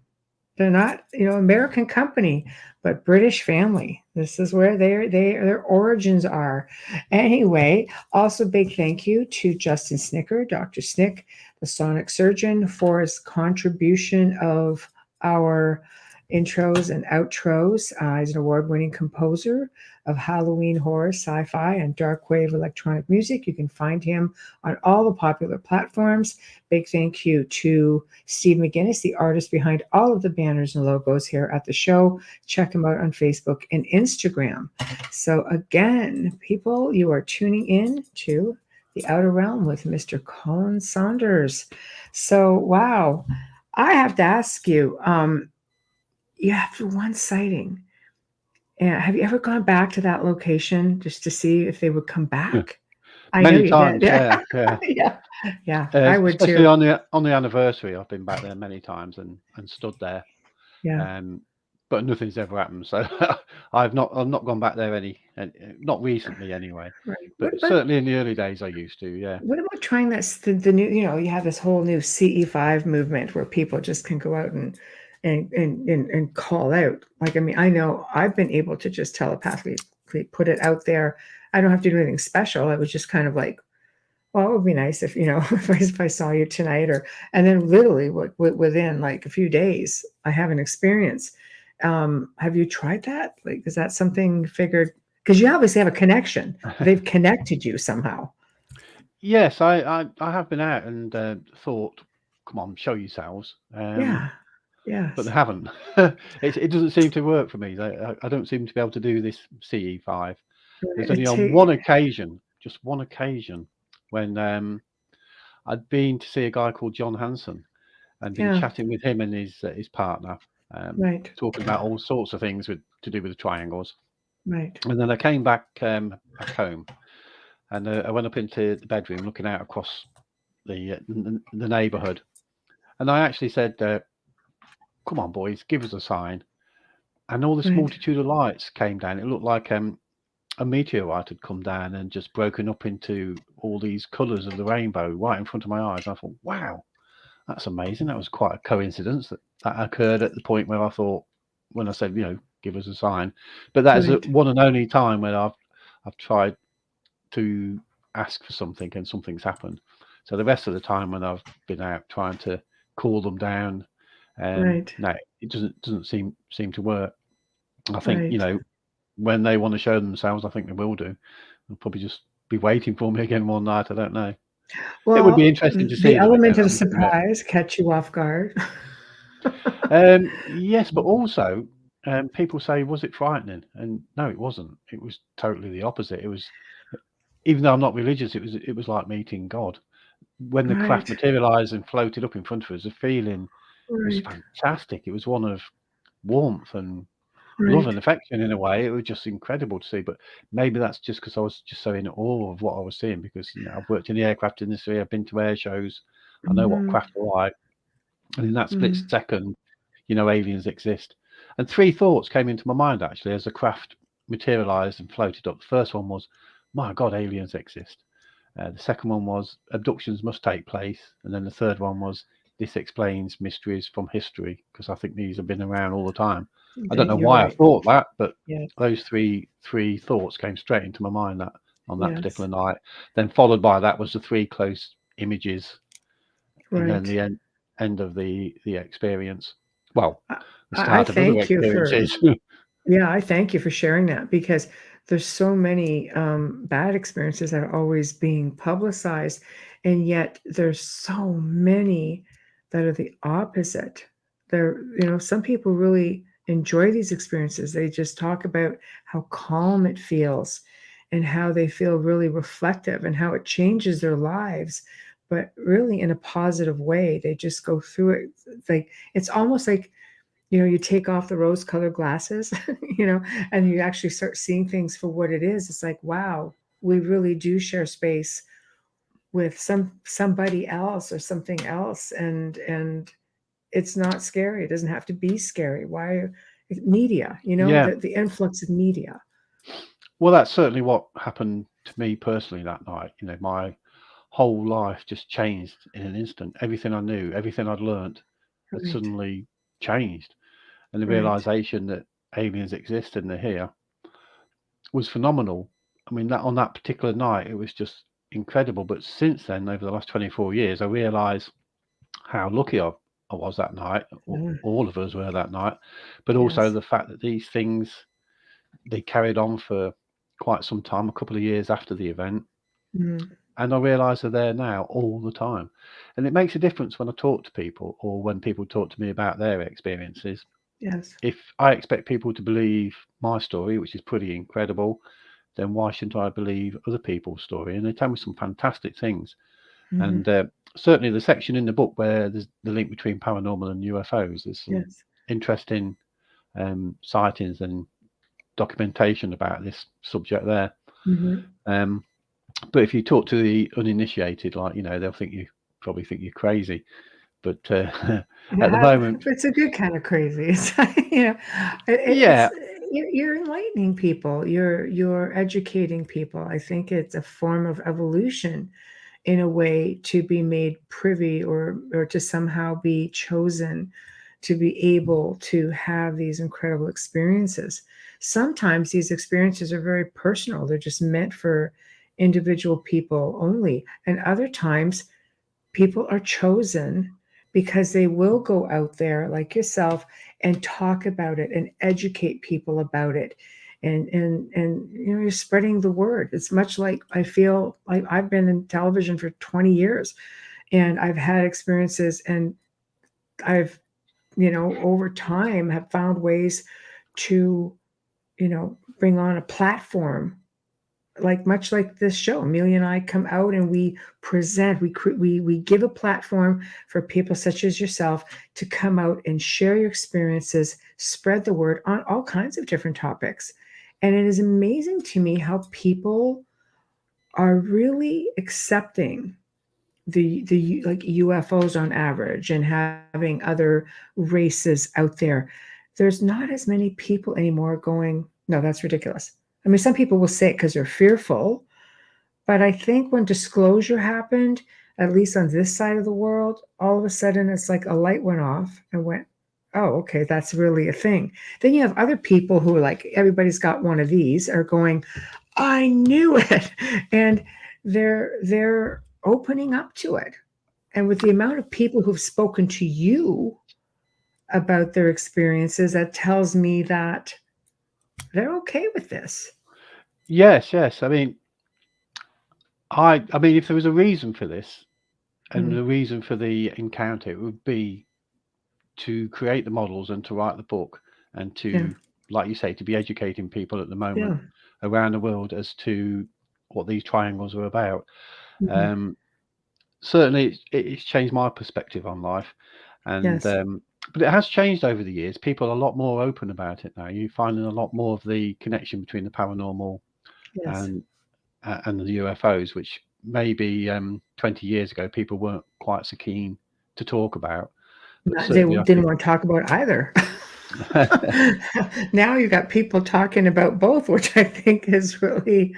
They're not, American company, but British family. This is where their origins are. Anyway, also big thank you to Justin Snicker, Dr. Snick, the sonic surgeon, for his contribution of our intros and outros. He's an award-winning composer of Halloween horror, sci-fi, and dark wave electronic music. You can find him on all the popular platforms. Big thank you to Steve McGinnis, the artist behind all of the banners and logos here at the show. Check him out on Facebook and Instagram. So again, people, you are tuning in to The Outer Realm with Mr. Colin Saunders. So, wow. I have to ask you, after one sighting, have you ever gone back to that location just to see if they would come back? I Many know you times, did. yeah. I would especially too. on the anniversary. I've been back there many times and stood there. Yeah. But nothing's ever happened. So I've not gone back there not recently anyway. Right. But certainly in the early days I used to. Yeah. What about trying the new? You have this whole new CE5 movement where people just can go out and call out. Like, I mean, I know I've been able to just telepathically put it out there. I don't have to do anything special. I was just kind of like, well, it would be nice if, if I saw you tonight, and then literally within like a few days, I have an experience. Have you tried that? Like, is that something figured? Because you obviously have a connection. They've connected you somehow. Yes, I have been out and thought, come on, show yourselves. Yeah. But they haven't. It doesn't seem to work for me. I don't seem to be able to do this CE5. There's only on one occasion, just one occasion, when I'd been to see a guy called John Hanson and been chatting with him and his partner, talking about all sorts of things to do with the triangles. Right. And then I came back home, and I went up into the bedroom, looking out across the neighbourhood, and I actually said, "Come on, boys, give us a sign." And all this multitude of lights came down. It looked like a meteorite had come down and just broken up into all these colours of the rainbow right in front of my eyes. I thought, wow, that's amazing. That was quite a coincidence that occurred at the point where I thought, when I said, give us a sign. But that is the one and only time when I've tried to ask for something and something's happened. So the rest of the time when I've been out trying to cool them down, no, it doesn't seem to work. I think when they want to show themselves, I think they will do. They'll probably just be waiting for me again one night. I don't know. Well, it would be interesting to see the element of surprise, catch you off guard. Yes, but also people say, was it frightening? And no, it wasn't. It was totally the opposite. It was, even though I'm not religious, it was like meeting God. When the craft materialized and floated up in front of us, the feeling was fantastic. It was one of warmth and love and affection in a way. It was just incredible to see. But maybe that's just because I was just so in awe of what I was seeing, because I've worked in the aircraft industry, I've been to air shows, I know what craft are like, and in that split second, aliens exist. And three thoughts came into my mind actually as the craft materialized and floated up. The first one was, my God, aliens exist. The second one was, abductions must take place. And then the third one was, this explains mysteries from history, because I think these have been around all the time. I don't know why I thought that, but those three thoughts came straight into my mind on that particular night. Then followed by that was the three close images, and then the end of the experience. Well, the start of other experiences. I thank you for sharing that, because there's so many bad experiences that are always being publicized, and yet there's so many that are the opposite. Some people really enjoy these experiences. They just talk about how calm it feels and how they feel really reflective and how it changes their lives. but really in a positive way. They just go through it. Like, it's almost like, you take off the rose-colored glasses, and you actually start seeing things for what it is. It's like, wow, we really do share space with somebody else or something else, and it's not scary. It doesn't have to be scary. Why? Media, the influx of media. Well, that's certainly what happened to me personally that night. My whole life just changed in an instant. Everything I knew, everything I'd learned had Right. suddenly changed. And the Right. realization that aliens exist and they're here was phenomenal. I mean, that on that particular night, it was just incredible. But since then, over the last 24 years, I realized how lucky I was that night. Yeah. All of us were that night. But also Yes. the fact that these things, they carried on for quite some time, a couple of years after the event. Mhm. And I realise they're there now all the time. And it makes a difference when I talk to people or when people talk to me about their experiences. Yes. If I expect people to believe my story, which is pretty incredible, then why shouldn't I believe other people's story? And they tell me some fantastic things. Mhm. And certainly the section in the book where there's the link between paranormal and UFOs, there's some Yes. interesting sightings and documentation about this subject there. Mhm. But if you talk to the uninitiated, they'll probably think you're crazy. But at the moment, It's a good kind of crazy. It's yeah, you're enlightening people. You're educating people. I think it's a form of evolution in a way to be made privy or to somehow be chosen to be able to have these incredible experiences. Sometimes these experiences are very personal. They're just meant for individual people only. And other times people are chosen because they will go out there like yourself and talk about it and educate people about it, and you're spreading the word. It's much like, I feel like I've been in television for 20 years and I've had experiences, and I've over time have found ways to bring on a platform, like much like this show. Amelia and I come out and we present, we give a platform for people such as yourself to come out and share your experiences, spread the word on all kinds of different topics. And it is amazing to me how people are really accepting the like UFOs on average, and having other races out there. There's not as many people anymore going, no, that's ridiculous. I mean, some people will say it because they're fearful, but I think when disclosure happened, at least on this side of the world, all of a sudden it's like a light went off and went, oh, okay, that's really a thing. Then you have other people who are like, everybody's got one of these, are going, I knew it. And they're opening up to it. And with the amount of people who've spoken to you about their experiences, that tells me that they're okay with this. yes. I mean, if there was a reason for this, and the Mm, reason for the encounter, it would be to create the models and to write the book and yeah, to, like you say, to be educating people at the moment yeah. around the world as to what these triangles are about. Mhm. Certainly, it's changed my perspective on life, and Yes, but it has changed over the years. People are a lot more open about it now. You're finding a lot more of the connection between the paranormal yes. and the UFOs, which maybe 20 years ago people weren't quite so keen to talk about. But They certainly, I didn't think want to talk about either. Now you got people talking about both, which I think is really,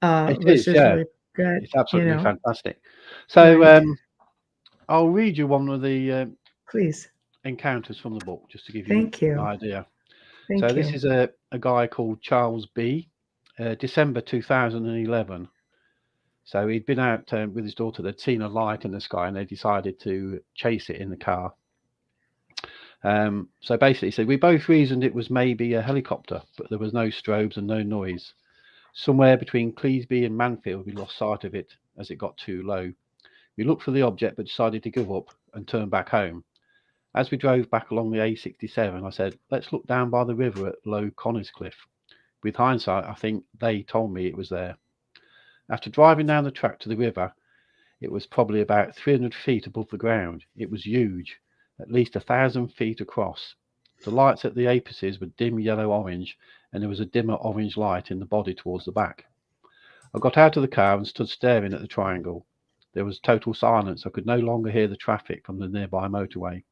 it which is, is yeah, really good, it's absolutely fantastic. So right? I'll read you one of the Please. encounters from the book just to give you Thank an you. idea. So Thank this you. is a guy called Charles B. December 2011. So he'd been out with his daughter. They'd seen a light in the sky and they decided to chase it in the car. So basically, so we both reasoned it was maybe a helicopter, but there was no strobes and no noise. Somewhere between Cleesby and Manfield, we lost sight of it as it got too low. We looked for the object but decided to give up and turn back home. As we drove back along the A67, I said, let's look down by the river at Low Connors Cliff. With hindsight, I think they told me it was there. After driving down the track to the river, It was probably about 300 feet above the ground. It was huge, at least 1,000 feet across. The lights at the apices were dim yellow-orange, and there was a dimmer orange light in the body towards the back. I got out of the car and stood staring at the triangle. There was total silence. I could no longer hear the traffic from the nearby motorway.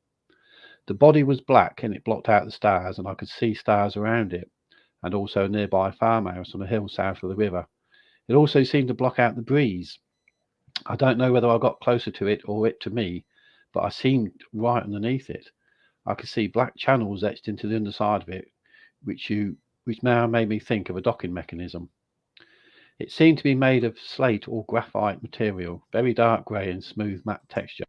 The body was black and it blocked out the stars, and I could see stars around it, and also a nearby farmhouse on a hill south of the river. It also seemed to block out the breeze. I don't know whether I got closer to it or it to me, but I seemed right underneath it. I could see black channels etched into the underside of it, which now made me think of a docking mechanism. It seemed to be made of slate or graphite material, very dark grey and smooth matte texture.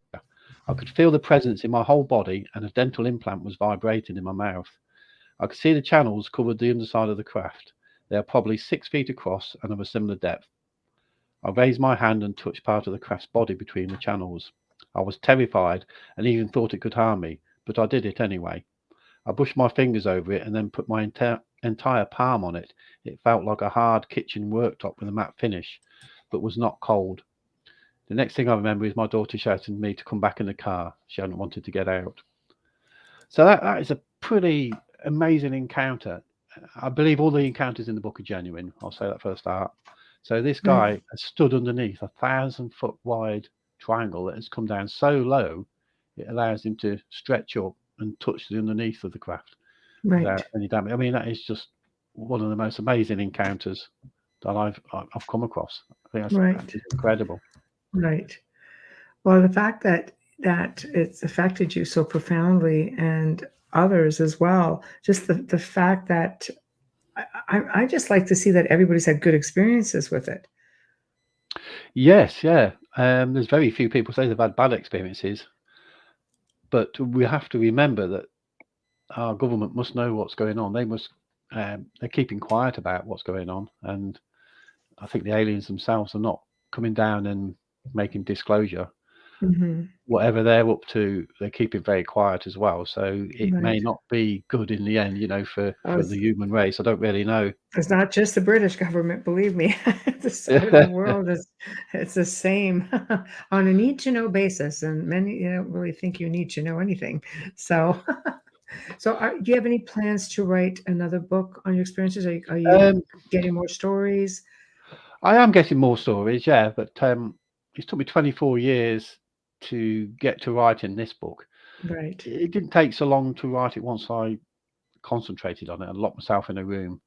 I could feel the presence in my whole body, and a dental implant was vibrating in my mouth. I could see the channels covered the underside of the craft. They are probably 6 feet across and of a similar depth. I raised my hand and touched part of the craft's body between the channels. I was terrified and even thought it could harm me, but I did it anyway. I brushed my fingers over it and then put my entire palm on it. It felt like a hard kitchen worktop with a matte finish, but was not cold. The next thing I remember is my daughter shouting at me to come back in the car. She hadn't wanted to get out. So that is a pretty amazing encounter. I believe all the encounters in the book are genuine. I'll say that for a start. So this guy has stood underneath a 1,000-foot wide triangle that has come down so low, it allows him to stretch up and touch the underneath of the craft without any damage. I mean, that is just one of the most amazing encounters that I've come across. I think that's incredible. Right. Well, the fact that it's affected you so profoundly and others as well, just the fact that I just like to see that everybody's had good experiences with it. Yes, yeah. There's very few people say they've had bad experiences, but we have to remember that our government must know what's going on. They must. They're keeping quiet about what's going on, and I think the aliens themselves are not coming down and making disclosure. Whatever they're up to, they're keeping very quiet as well. So it may not be good in the end, for the human race. I don't really know. It's not just the British government, believe me. The side of the world it's the same on a need to know basis, and many don't really think you need to know anything. So, do you have any plans to write another book on your experiences? Are you getting more stories? I am getting more stories, yeah, but it's took me 24 years to get to writing this book. Right. It didn't take so long to write it once I concentrated on it and locked myself in a room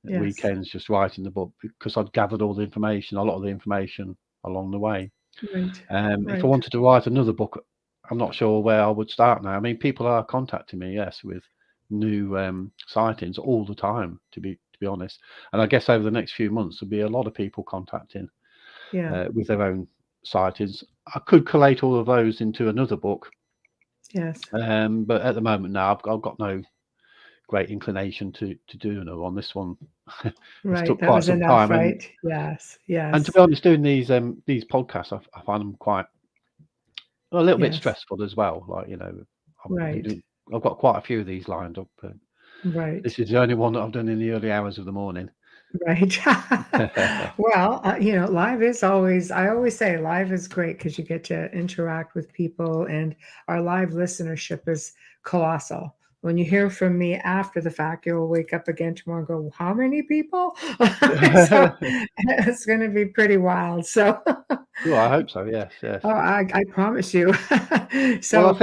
at weekends just writing the book, because I'd gathered all the information, a lot of the information along the way. Right. If I wanted to write another book, I'm not sure where I would start now. I mean, people are contacting me, yes, with new sightings all the time, to be honest. And I guess over the next few months, there'll be a lot of people contacting with their own sightings. I could collate all of those into another book. Yes. But at the moment now, I've got no great inclination to do another one. This one took quite some time. Right. Yes. And to be honest, doing these podcasts, I find them quite a little bit stressful as well. Like, I've got quite a few of these lined up. But this is the only one that I've done in the early hours of the morning. Right. Well, live is always, I always say live is great because you get to interact with people, and our live listenership is colossal. When you hear from me after the fact, you'll wake up again tomorrow and go, how many people? So, it's going to be pretty wild. So, well, I hope so. Yes. Oh, I promise you. So, well,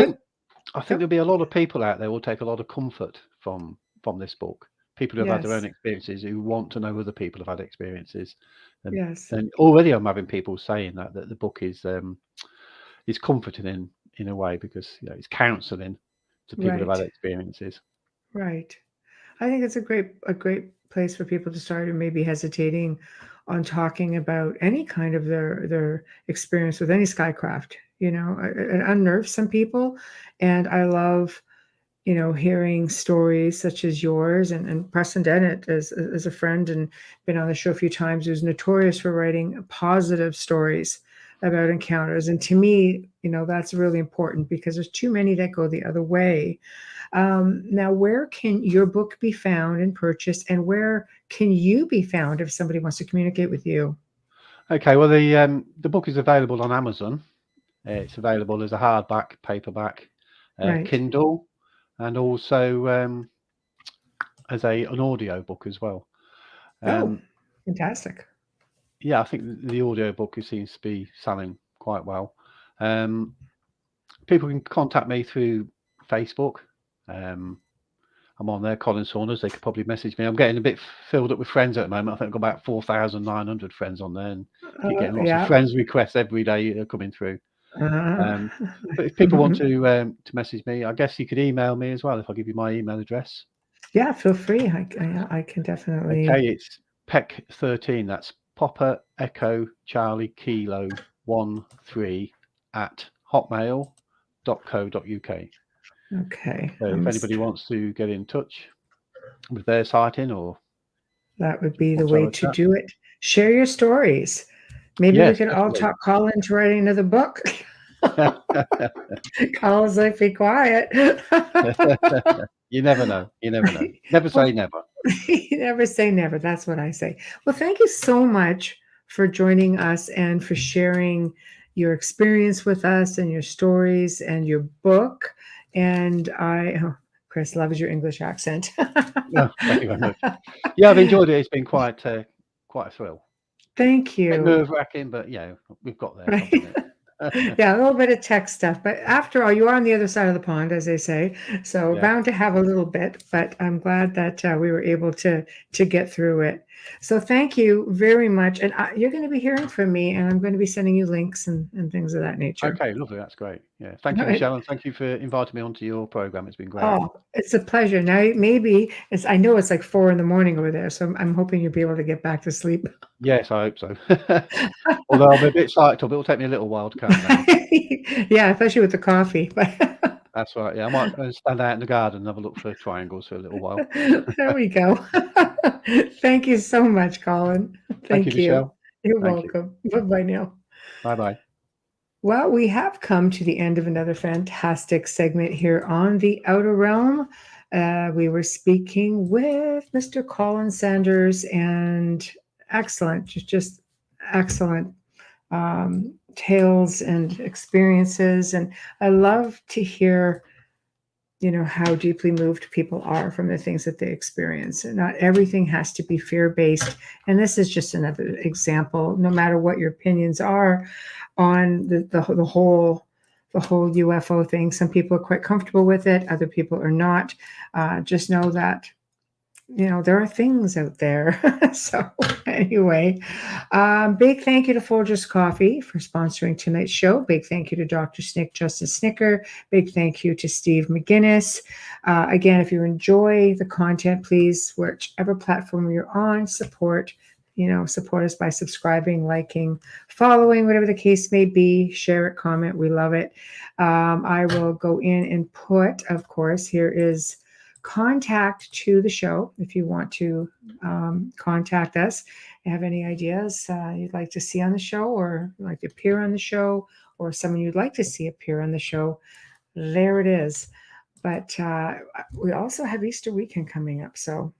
I think there'll be a lot of people out there who will take a lot of comfort from this book. People who have had their own experiences, who want to know other people have had experiences. And already I'm having people saying that the book is comforting in a way, because it's counselling to people who have had experiences. Right. I think it's a great place for people to start, and maybe hesitating on talking about any kind of their experience with any skycraft. It unnerves some people, and I love hearing stories such as yours, and Preston Dennett as a friend and been on the show a few times, who's notorious for writing positive stories about encounters. And to me, that's really important, because there's too many that go the other way. Now, where can your book be found and purchased, and where can you be found if somebody wants to communicate with you? Okay, well, the book is available on Amazon. It's available as a hardback, paperback, Right. Kindle, and also as an audio book as well. Oh, fantastic. Yeah, I think the audio book seems to be selling quite well. People can contact me through Facebook. I'm on there, Colin Saunders. They could probably message me. I'm getting a bit filled up with friends at the moment. I think I've got about 4,900 friends on there, and keep getting lots of Yeah. friends requests every day coming through. Uh, But if people want to message me, I guess you could email me as well if I give you my email address. yeah, feel free. I can definitely. Okay, it's PEC13. That's Papa Echo Charlie Kilo 13 at hotmail.co.uk. Okay. So if anybody wants to get in touch with their sighting or that would be the want to have way a to chat. do it. Share your stories. Maybe we Yes, can all definitely. talk Colin into writing another book. Colin's like, be quiet. You never know. You never know. Never say never. You never say never. That's what I say. Well, thank you so much for joining us and for sharing your experience with us and your stories and your book. And Chris loves your English accent. Oh, thank you very much. Yeah, I've enjoyed it. It's been quite a thrill. Thank A bit you. nerve-wracking, but yeah, we've got there. Right. Yeah, a little bit of tech stuff, but after all, you are on the other side of the pond, as they say. So Yeah. bound to have a little bit, but I'm glad that we were able to get through it. So thank you very much, and you're going to be hearing from me, and I'm going to be sending you links and things of that nature. Okay, lovely. That's great. Yeah, thank you, All right. Michelle, and thank you for inviting me onto your program. It's been great. Oh, it's a pleasure. Now maybe I know it's like 4 a.m. over there, so I'm hoping you'll be able to get back to sleep. Yes, I hope so. Although I'm a bit psyched up, it'll take me a little while to calm down. Yeah, especially with the coffee. That's right. Yeah, I might stand out in the garden and have a look for triangles for a little while. There we go. Thank you so much, Colin. Thank you, Michelle. You're Thank you. welcome. Bye-bye now. Bye-bye. Well, we have come to the end of another fantastic segment here on The Outer Realm. We were speaking with Mr. Colin Saunders, and excellent, just excellent tales and experiences. And I love to hear, how deeply moved people are from the things that they experience. And not everything has to be fear-based. And this is just another example, no matter what your opinions are on the whole UFO thing. Some people are quite comfortable with it. Other people are not. Just know that, there are things out there. So anyway, big thank you to Folgers Coffee for sponsoring tonight's show. Big thank you to Dr. Snick, Justice Snicker. Big thank you to Steve McGinnis. Again, if you enjoy the content, please, whichever platform you're on, support us by subscribing, liking, following, whatever the case may be. Share it, comment. We love it. I will go in and put, of course, here is contact to the show if you want to contact us. You have any ideas you'd like to see on the show, or like to appear on the show, or someone you'd like to see appear on the show, there it is. But we also have Easter weekend coming up. So,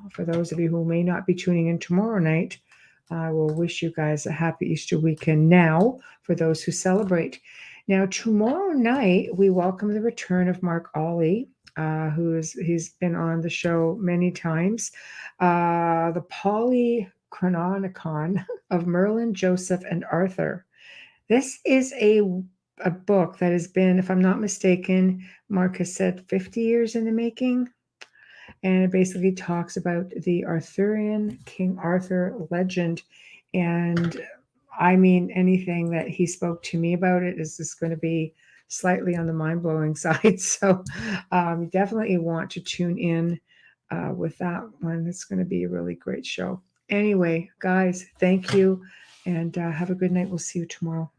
for those of you who may not be tuning in tomorrow night, I will wish you guys a happy Easter weekend now for those who celebrate. Now, tomorrow night, we welcome the return of Mark Ollie, he's been on the show many times. The Polychronicon of Merlin, Joseph, and Arthur. This is a book that has been, if I'm not mistaken, Mark has said 50 years in the making. And it basically talks about the Arthurian King Arthur legend. And I mean, anything that he spoke to me about it is just going to be slightly on the mind-blowing side. So you definitely want to tune in with that one. It's going to be a really great show. Anyway, guys, thank you, and have a good night. We'll see you tomorrow.